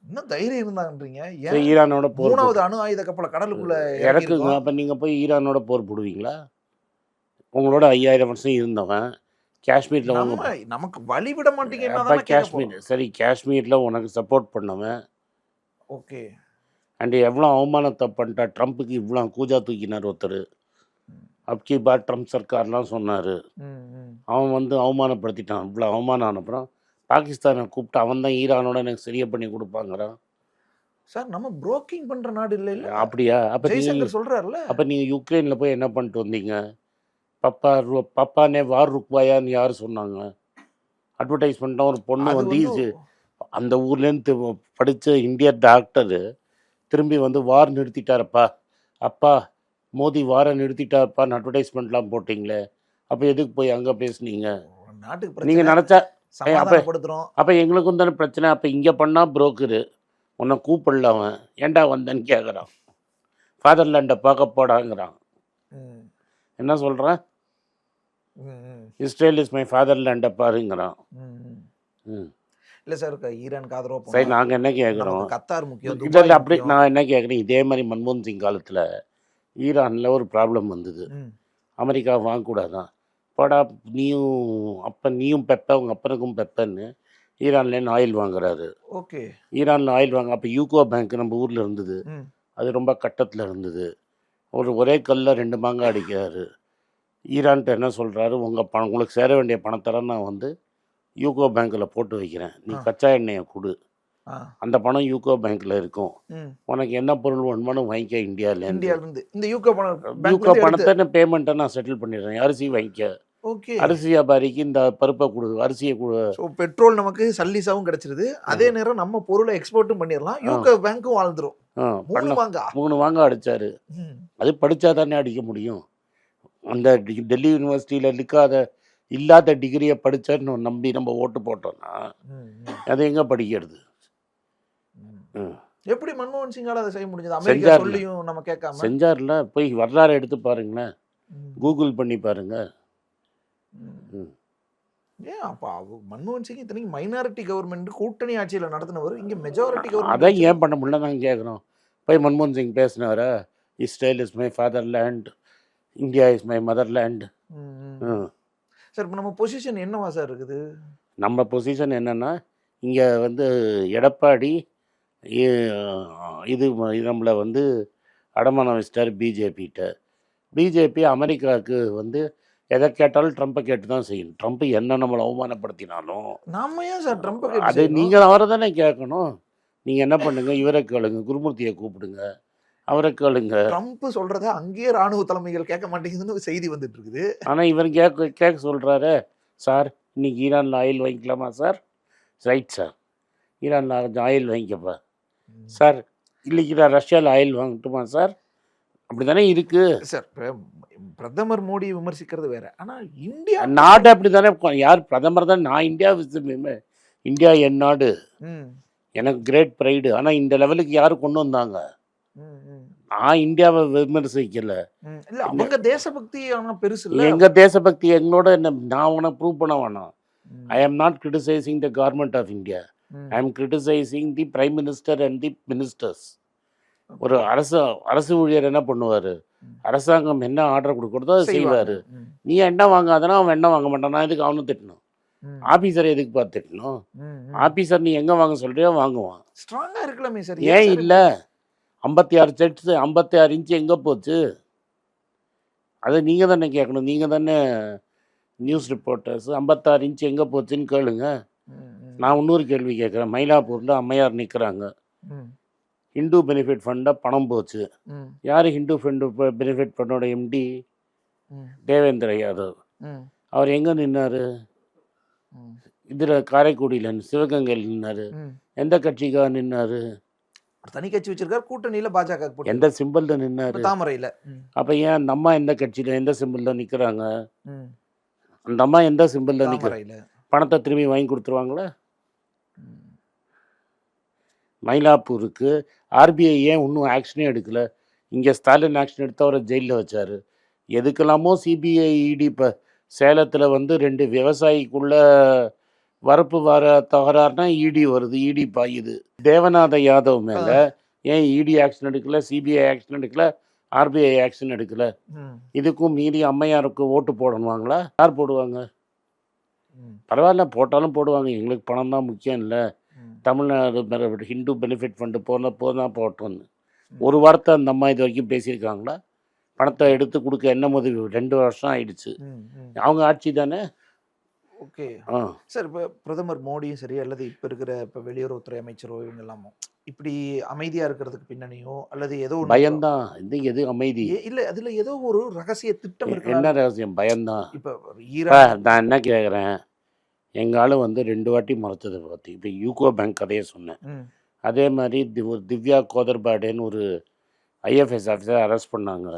இன்னும் தைரியம் இருந்தாங்கன்றீங்க. சரி, ஏன் ஈரானோட போர் 3வது அணு ஆயுத கப்பலை கடலுக்குள்ள இறக்குங்க. இறக்கியிருக்கோம். அப்போ நீங்கள் போய் ஈரானோட போர் போடுவீங்களா? உங்களோட 5000 வருஷம் இருந்தவன் காஷ்மீரில் நமக்கு வழி விட மாட்டீங்க. அப்போ காஷ்மீர் சரி, காஷ்மீரில் உனக்கு சப்போர்ட் பண்ணவன் ஓகே. அண்ட் எவ்வளோ அவமானத்தை பண்ணிட்டா ட்ரம்ப்புக்கு இவ்வளோ கூஜா தூக்கினார் ஒருத்தர். அப்கி பார் ட்ரம்ப் சர்க்கார்லாம் சொன்னார். அவன் வந்து அவமானப்படுத்திட்டான். இவ்வளோ அவமானம் ஆனப்புறம் பாகிஸ்தானை கூப்பிட்டு அவன் தான் ஈரானோட எனக்கு சரியா பண்ணி கொடுப்பாங்கிறான். சார், நம்ம புரோக்கிங் பண்ற நாடு இல்ல இல்ல. அப்படியா? அப்போ ஜெய்சங்கர் சொல்றாருல. அப்போ நீங்கள் யுக்ரைனில் போய் என்ன பண்ணிட்டு வந்தீங்க? பப்பானே வார் ருக்வாயான்னு யார் சொன்னாங்க? அட்வர்டைஸ்மெண்ட்டாக ஒரு பொண்ணு அது வந்து வந்து அந்த ஊர்லேருந்து படித்த இந்திய டாக்டரு திரும்பி வந்து வார் நிறுத்திட்டாரப்பா, அப்பா மோடி வாரை நிறுத்திட்டாருப்பான்னு அட்வர்டைஸ்மெண்ட்லாம் போட்டிங்களே, அப்போ எதுக்கு போய் அங்கே பேசுனீங்க? நாட்டுக்கு நீங்கள் பிரச்சனை நினச்சா சமாதானப்படுத்துறோம். அப்போ எங்களுக்கும் தானே பிரச்சனை. அப்போ இங்கே பண்ணால் புரோக்கரு உன்னை கூப்பிடல, அவன் ஏன்டா வந்தேன்னு கேட்குறான். ஃபாதர்லேண்டை பார்க்க போடாங்கிறான். ம், என்ன சொல்கிறேன்? ம், ம், இஸ்ரேல் இஸ் மை ஃபாதர்லேண்டை பாருங்கிறான். ம், ம். ம். இல்ல சார், ஈரானுக்கு ஆதரவு சரி, போனா நாங்கள் என்ன கேட்குறோம்? நமக்கு கத்தார் முக்கியம், இதில் துபாய் அப்படி முக்கியம். நான் என்ன கேட்குறேன், இதே மாதிரி மன்மோகன் சிங் காலத்தில் ஈரானில் ஒரு ப்ராப்ளம் வந்தது. ம், அமெரிக்கா வாங்கக்கூடாதான். போடா நீயும் பெப்ப உங்கள் அப்பனுக்கும் பெப்பன்னு ஈரான்லேருந்து ஆயில் வாங்குறாரு. ஓகே. ஈரானில் ஆயில் வாங்க அப்போ யூகோ பேங்க் நம்ம ஊரில் இருந்தது. ம், அது ரொம்ப கட்டத்தில் இருந்தது. ஒரே கல்லில் 2 மாங்காய் அடிக்கிறாரு. ஈரான்ட்ட என்ன சொல்கிறாரு, உங்களுக்கு சேர வேண்டிய பணத்தெல்லாம் நான் வந்து யூகோ பேங்க்கில் போட்டு வைக்கிறேன், நீ கச்சா எண்ணெயை கொடு, அந்த பணம் யூகோ பேங்க்கில் இருக்கும், உனக்கு என்ன பொருள் வேணுமானு வாங்கிக்க இந்தியாவிலேருந்து, இந்த யூகோ பணத்தை பேமெண்ட்டை நான் செட்டில் பண்ணிடுறேன், அரிசி வாங்கிக்க, அரிசி வியாபாரிக்கு இந்த பருப்பை கொடு, அரிசியை கொடு. ஸோ பெட்ரோல் நமக்கு சல்லிசாவும் கிடைச்சிருது, அதே நேரம் நம்ம பொருளை எக்ஸ்போர்ட்டும் பண்ணிடலாம், யூகோ பேங்க்கும் வாழ்ந்துரும். 3 மாங்காய் அடிச்சாரு. அது படித்தா தானே அடிக்க முடியும். அந்த டெல்லி யூனிவர்சிட்டியில் இல்லாத டிகிரியை படித்தான்னு நம்பி நம்ம ஓட்டு போட்டோம்னா அதை எங்கே படிக்கிறது? எப்படி மன்மோகன் சிங்கால அதை செய்ய முடிஞ்சது? அமெரிக்கா சொல்லியும் நம்ம கேட்காம செஞ்சார்ல. போய் வரலாறு எடுத்து பாருங்களேன், கூகுள் பண்ணி பாருங்க. ஏன் அப்போ மன்மோகன் சிங் இத்தனைக்கு மைனாரிட்டி கவர்மெண்ட் கூட்டணி ஆட்சியில் நடத்தினவர், இங்கே மெஜாரிட்டி கவர்மெண்ட் அதான் ஏன் பண்ண முடியல நாங்கள் கேட்குறோம். போய் மன்மோகன் சிங் பேசினாரா, Israel is my fatherland, India is my motherland. Sir இப்போ நம்ம பொசிஷன் என்னவா சார் இருக்குது? நம்ம பொசிஷன் என்னென்னா, இங்கே வந்து எடப்பாடி இது நம்மளை வந்து அடமானம் வச்சிட்டார் பிஜேபிகிட்ட. பிஜேபி அமெரிக்காவுக்கு வந்து எதை கேட்டாலும் ட்ரம்ப்பை கேட்டு தான் செய்யணும். ட்ரம்ப் என்ன நம்மளை அவமானப்படுத்தினாலும் நாம ஏன் சார் ட்ரம்ப்பை அது நீங்கள் அவரை தானே கேட்கணும். நீங்கள் என்ன பண்ணுங்க, இவரை கேளுங்க, குருமூர்த்தியை கூப்பிடுங்க, அவரை கேளுங்க. ட்ரம்ப் சொல்கிறத அங்கேயே ராணுவ தலைமைகள் கேட்க மாட்டேங்குதுன்னு செய்தி வந்துட்டு இருக்குது. ஆனால் இவர் கேட்க சொல்கிறாரு, சார் இன்னைக்கு ஈரானில் ஆயில் வாங்கிக்கலாமா சார்? ரைட் சார், ஈரானில் கொஞ்சம் ஆயில் வாங்கிக்கப்பா சார். இன்னைக்கு நான் ரஷ்யாவில் ஆயில் வாங்கட்டுமா சார்? அப்படி தானே இருக்குது சார். பிரதமர் மோடி விமர்சிக்கிறது வேற, ஆனால் இந்தியா நாடு அப்படி தானே. யார் பிரதமர் தான்? நான் இந்தியா என் நாடு, எனக்கு கிரேட் ப்ரைடு. ஆனால் இந்த லெவலுக்கு யார் கொண்டு வந்தாங்க? நான் இந்தியாவை விமர்சிக்கல. அவங்க தேசபக்தி ஆனால் பெருசு இல்லை. எங்க தேசபக்தி எங்களோட என்ன? நான் உனக்கு ப்ரூவ் பண்ண வேணாம். I am not criticising the government of India, I am criticising the prime minister and the ministers. ஒரு அரசு ஊழியர் என்ன பண்ணுவார்? அரசாங்கம் என்ன ஆர்டர் கொடுக்குறதோ அதை செய்வார். நீ என்ன வாங்காதனா அவன் என்ன வாங்க மாட்டான். நான் எதுக்கு அவனும் திட்டணும்? ஆபீசர் எதுக்கு பார்த்து திட்டணும்? ஆபீசர் நீ எங்கே வாங்க சொல்றியோ வாங்குவான். ஸ்ட்ராங்காக இருக்கலாமே சார். ஏன் இல்லை? 56 செட்ஸ் 56 இன்ச்சு எங்கே போச்சு? அதை நீங்கள் தானே கேட்கணும். நீங்கள் தானே நியூஸ் ரிப்போர்ட்டர்ஸ். 56 இன்ச்சு எங்கே போச்சுன்னு கேளுங்க. நான் இன்னொரு கேள்வி கேட்குறேன். மயிலாப்பூரில் அம்மையார் நிற்கிறாங்க, ஹிந்து பெனிஃபிட் ஃபண்டாக பணம் போச்சு. யார் ஹிந்து பெனிஃபிட் ஃபண்டோட எம்டி? தேவேந்திர யாதவ். அவர் எங்கே நின்னார்? இதில் காரைக்குடியில் சிவகங்கையில் நின்னார். எந்த கட்சிக்காக நின்னார்? தனி கட்சி வச்சிருக்காரு, கூட்டணியில் பாஜக. எந்த சிம்பிளில் நின்னார்? தாமரையில். அப்போ ஏன் அந்த அம்மா எந்த கட்சியில் எந்த சிம்பிளில் நிற்கிறாங்க? அந்த அம்மா எந்த சிம்பிளில் நிற்கிறாங்க? பணத்தை திரும்பி வாங்கி கொடுத்துருவாங்களா? மயிலாப்பூருக்கு ஆர்பிஐ ஏன் இன்னும் ஆக்ஷனே எடுக்கலை? இங்கே ஸ்டாலின் ஆக்ஷன் எடுத்து அவரை ஜெயிலில் வச்சார். எதுக்கெல்லாமோ சிபிஐ இடி. இப்போ சேலத்தில் வந்து 2 விவசாயிக்குள்ள வரப்பு வர தகராறுனா இடி வருது, இடி பாயுது. தேவநாத யாதவ் மேலே ஏன் இடி ஆக்ஷன் எடுக்கல, சிபிஐ ஆக்ஷன் எடுக்கல, ஆர்பிஐ ஆக்ஷன் எடுக்கல? இதுக்கும் மீறி அம்மையாருக்கு ஓட்டு போடணுவாங்களா? யார் போடுவாங்க? பரவாயில்ல, போட்டாலும் போடுவாங்க, எங்களுக்கு பணம் தான் முக்கியம் இல்லை, தமிழ்நாடு ஹிந்து பெனிஃபிட் ஃபண்டு போனால் போட்டோன்னு ஒரு வார்த்தை அந்த அம்மா இது வரைக்கும் பேசியிருக்காங்களா? பணத்தை எடுத்து கொடுக்க என்ன உதவி? 2 வருஷம் ஆயிடுச்சு. அவங்க ஆட்சி தானே. Okay sir. இப்போ பிரதமர் மோடியும் சரி, அல்லது இப்போ இருக்கிற இப்போ வெளியுறவுத்துறை அமைச்சரோ இவங்க எல்லாமோ இப்படி அமைதியாக இருக்கிறதுக்கு பின்னணியோ அல்லது ஏதோ பயம்தான். இது எது அமைதி இல்லை, அதில் ஏதோ ஒரு ரகசிய திட்டம் இருக்கு. என்ன ரகசியம்? பயம்தான். இப்போ ஈரான் நான் என்ன கேட்குறேன், எங்காலும் வந்து 2 வாட்டி மறைச்சதை பற்றி இப்போ யூகோ பேங்க் கதையை சொன்னேன். அதே மாதிரி ஒரு திவ்யா கோதர்பாடேன்னு ஒரு ஐஎஃப்எஸ் ஆஃபீஸர் அரெஸ்ட் பண்ணாங்க.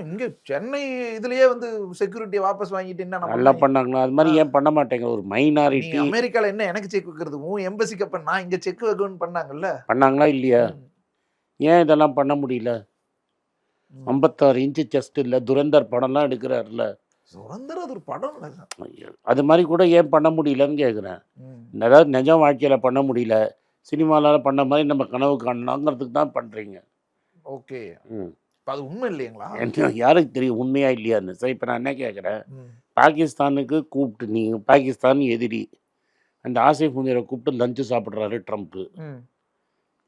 இங்கே சென்னை இதுலயே வந்து செக்யூரிட்டியை வாபஸ் வாங்கிட்டு என்ன நல்லா பண்ணாங்களா? அது மாதிரி ஏன் பண்ண மாட்டேங்க? ஒரு மைனாரிட்டி. அமெரிக்காவில் என்ன எனக்கு செக் வைக்கிறது? எம்பசிக்கு அப்போ நான் இங்கே செக் வைக்கணும்னு பண்ணாங்களா இல்லையா? ஏன் இதெல்லாம் பண்ண முடியல? 56 இன்ச்சு செஸ்ட் இல்லை, துரந்தர் படம்லாம் எடுக்கிறாருல்ல. சுரந்தர் அது ஒரு படம் அது மாதிரி கூட ஏன் பண்ண முடியலன்னு கேட்குறேன். அதாவது நிஜம் வாழ்க்கையில் பண்ண முடியல, சினிமாவில் பண்ண மாதிரி நம்ம கனவு காணலாங்கிறதுக்கு தான் பண்ணுறீங்க. ஓகே, அது உண்மை இல்லைங்களா? யாருக்கு தெரியும் உண்மையா இல்லையான்னு. சரி, இப்போ நான் என்ன கேட்குறேன், பாகிஸ்தானுக்கு கூப்பிட்டு, நீங்கள் பாகிஸ்தான் எதிரி, அந்த ஆசிஃப் முனீரை கூப்பிட்டு லஞ்சு சாப்பிட்றாரு ட்ரம்ப்பு.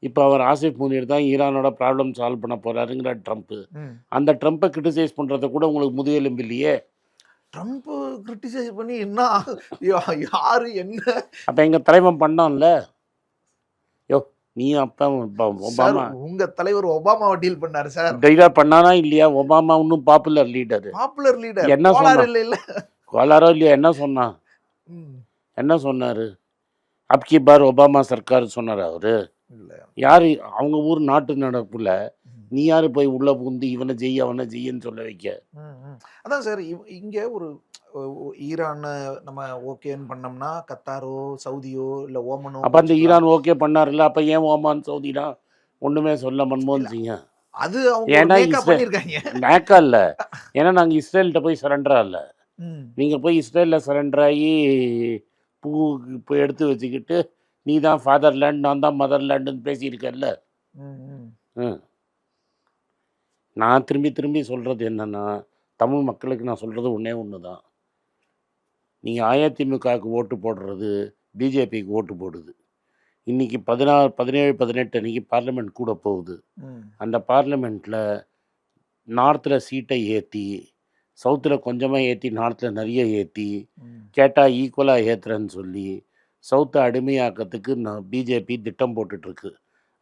இப்போ அவர் ஆசிஃப் முனீர் தான் ஈரானோட ப்ராப்ளம் சால்வ் பண்ண போகிறாருங்கிற ட்ரம்ப்பு. அந்த ட்ரம்ப்பை கிரிட்டிசைஸ் பண்ணுறத கூட உங்களுக்கு முதுகெலும்பு இல்லையே. ட்ரம்ப் கிரிட்டிசைஸ் பண்ணி என்ன யாரு என்ன? அப்போ எங்கள் தலைவன் பண்ணோம்ல. யோ நீ அப்போ சார், ஒபாமா உங்க தலைவர் ஒபாமாவை டீல் பண்ணாரு சார். டைரா பண்ணானா இல்லையா? ஒபாமா இன்னும் பாப்புலர் லீடரு. பாப்புலர் லீடர் என்ன சொன்னா? இல்ல கோலாரோ இல்லையா? என்ன சொன்னான்? ம். என்ன சொன்னார்? அப்கி பார் ஒபாமா சர்க்கார் சொன்னார் அவரு. இல்ல. யார் அவங்க ஊர் நாட்டு நடப்புல நீ யார் போய் உள்ள புகுந்து இவனை செய்ய அவனை செய்யன்னு சொல்ல வைக்க? அதான் சார், இங்க ஒரு ஈரான் நம்ம ஓகேன்னு பண்ணோம்னா கத்தாரோ சவுதியோ இல்ல ஓமனோ. அப்போ அந்த ஈரான் ஓகே பண்ணார்ல, அப்போ ஏன் ஓமான் சவுதினா ஒன்றுமே சொல்ல மன்மோகன் சிங்க? அது அவங்க ஏன்னா மேக்கப் பண்ணிருக்காங்க. நேக்கா இல்லை. ஏன்னா நாங்கள் இஸ்ரேல்கிட்ட போய் சரண்டரா இல்லை. நீங்கள் போய் இஸ்ரேலில் சரண்டர் ஆகி பூ இப்போ எடுத்து வச்சுக்கிட்டு நீ தான் ஃபாதர்லேண்ட் நான் தான் மதர்லேண்டுன்னு பேசியிருக்கேன்ல. ம் நான் திரும்பி திரும்பி சொல்கிறது என்னென்னா, தமிழ் மக்களுக்கு நான் சொல்கிறது ஒன்று தான். நீங்கள் அதிமுகவுக்கு ஓட்டு போடுறது பிஜேபிக்கு ஓட்டு போடுது. இன்றைக்கி 16, 17, 18 அன்றைக்கி பார்லிமெண்ட் கூட போகுது. அந்த பார்லிமெண்ட்டில் நார்த்தில் சீட்டை ஏற்றி சவுத்தில் கொஞ்சமாக ஏற்றி நார்த்தில் நிறைய ஏற்றி கேட்டால் ஈக்குவலாக ஏற்றுறேன்னு சொல்லி சவுத்தை அடிமையாக்கிறதுக்கு பிஜேபி திட்டம் போட்டுட்ருக்கு.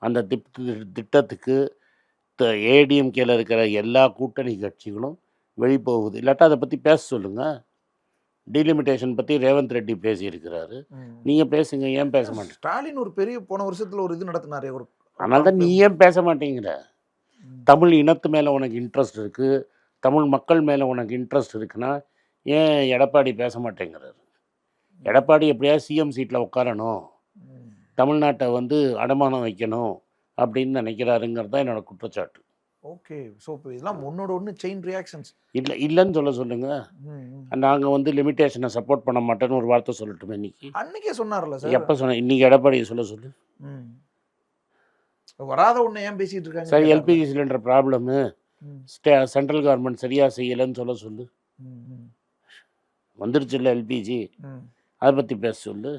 அந்த திட்டத்துக்கு ஏடிஎம்கேல இருக்கிற எல்லா கூட்டணி கட்சிகளும் வெளிப்போகுது. இல்லாட்டா அதை பற்றி பேச சொல்லுங்கள். டீலிமிட்டேஷன் பற்றி ரேவந்த் ரெட்டி பேசியிருக்கிறாரு. நீங்கள் பேசுங்க. ஏன் பேச மாட்டேங்க? ஸ்டாலின் ஒரு பெரிய போன வருஷத்துல ஒரு இது நடத்தினாரே ஒரு. அதனால தான் நீ ஏன் பேச மாட்டேங்கிற? தமிழ் இனத்து மேலே உனக்கு இன்ட்ரெஸ்ட் இருக்குது, தமிழ் மக்கள் மேலே உனக்கு இன்ட்ரெஸ்ட் இருக்குன்னா ஏன் எடப்பாடி பேச மாட்டேங்கிறாரு? எடப்பாடி எப்படியாவது சிஎம் சீட்டில் உட்காரணும், தமிழ்நாட்டை வந்து அடமானம் வைக்கணும் அப்படின்னு நினைக்கிறாருங்கிறது தான் என்னோட குற்றச்சாட்டு. ஓகே, ஸோ இப்போ இதெல்லாம் ஒன்னோட ஒன்று செயின் ரியாக்ஷன்ஸ். இல்லைன்னு சொல்லுங்கள். நாங்கள் வந்து லிமிட்டேஷனை சப்போர்ட் பண்ண மாட்டேன்னு ஒரு வார்த்தை சொல்லட்டுமே இன்னைக்கு. அன்னைக்கே சொன்னார்ல சார். எப்போ சொன்னேன்? இன்னைக்கு எடப்பாடியை சொல்லு. வராத ஒன்று ஏன் பேசிட்டு இருக்காங்க? சரி, LPG cylinder problem central government சரியாக செய்யலைன்னு சொல்லு. வந்துருச்சு இல்லை எல்பிஜி, அதை பற்றி பேச சொல்லு.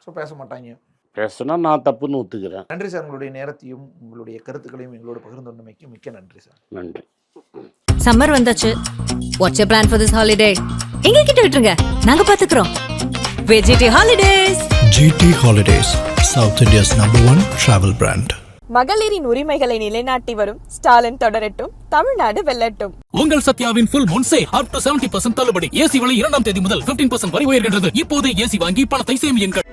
ஸோ பேச மாட்டாங்க. பேசுனா நான் தப்புன்னு ஒத்துக்கிறேன். நன்றி சார், உங்களுடைய நேரத்தையும் உங்களுடைய கருத்துக்களையும் எங்களோட பகிர்ந்து கொண்டமைக்கு மிக்க நன்றி சார். நன்றி. சம்மர் வந்தாச்சு. What's your plan for this holiday? எங்க கிட்ட விட்டுருங்க, நாங்க பாத்துக்கிறோம். வெஜிடி holidays. GT Holidays, South India's #1 travel brand. மகளிரின் உரிமைகளை நிலைநாட்டி வரும் ஸ்டாலின் தொடரட்டும், தமிழ்நாடு வெல்லட்டும். உங்கள் சத்யாவின் ஃபுல் முன்சே அப் டு 70% தள்ளுபடி. ஏசி விலை 2ஆம் தேதி முதல் 15% வரை உயர்கின்றது. இப்போது ஏசி வாங்கி பணத்தை சேமியுங்கள்.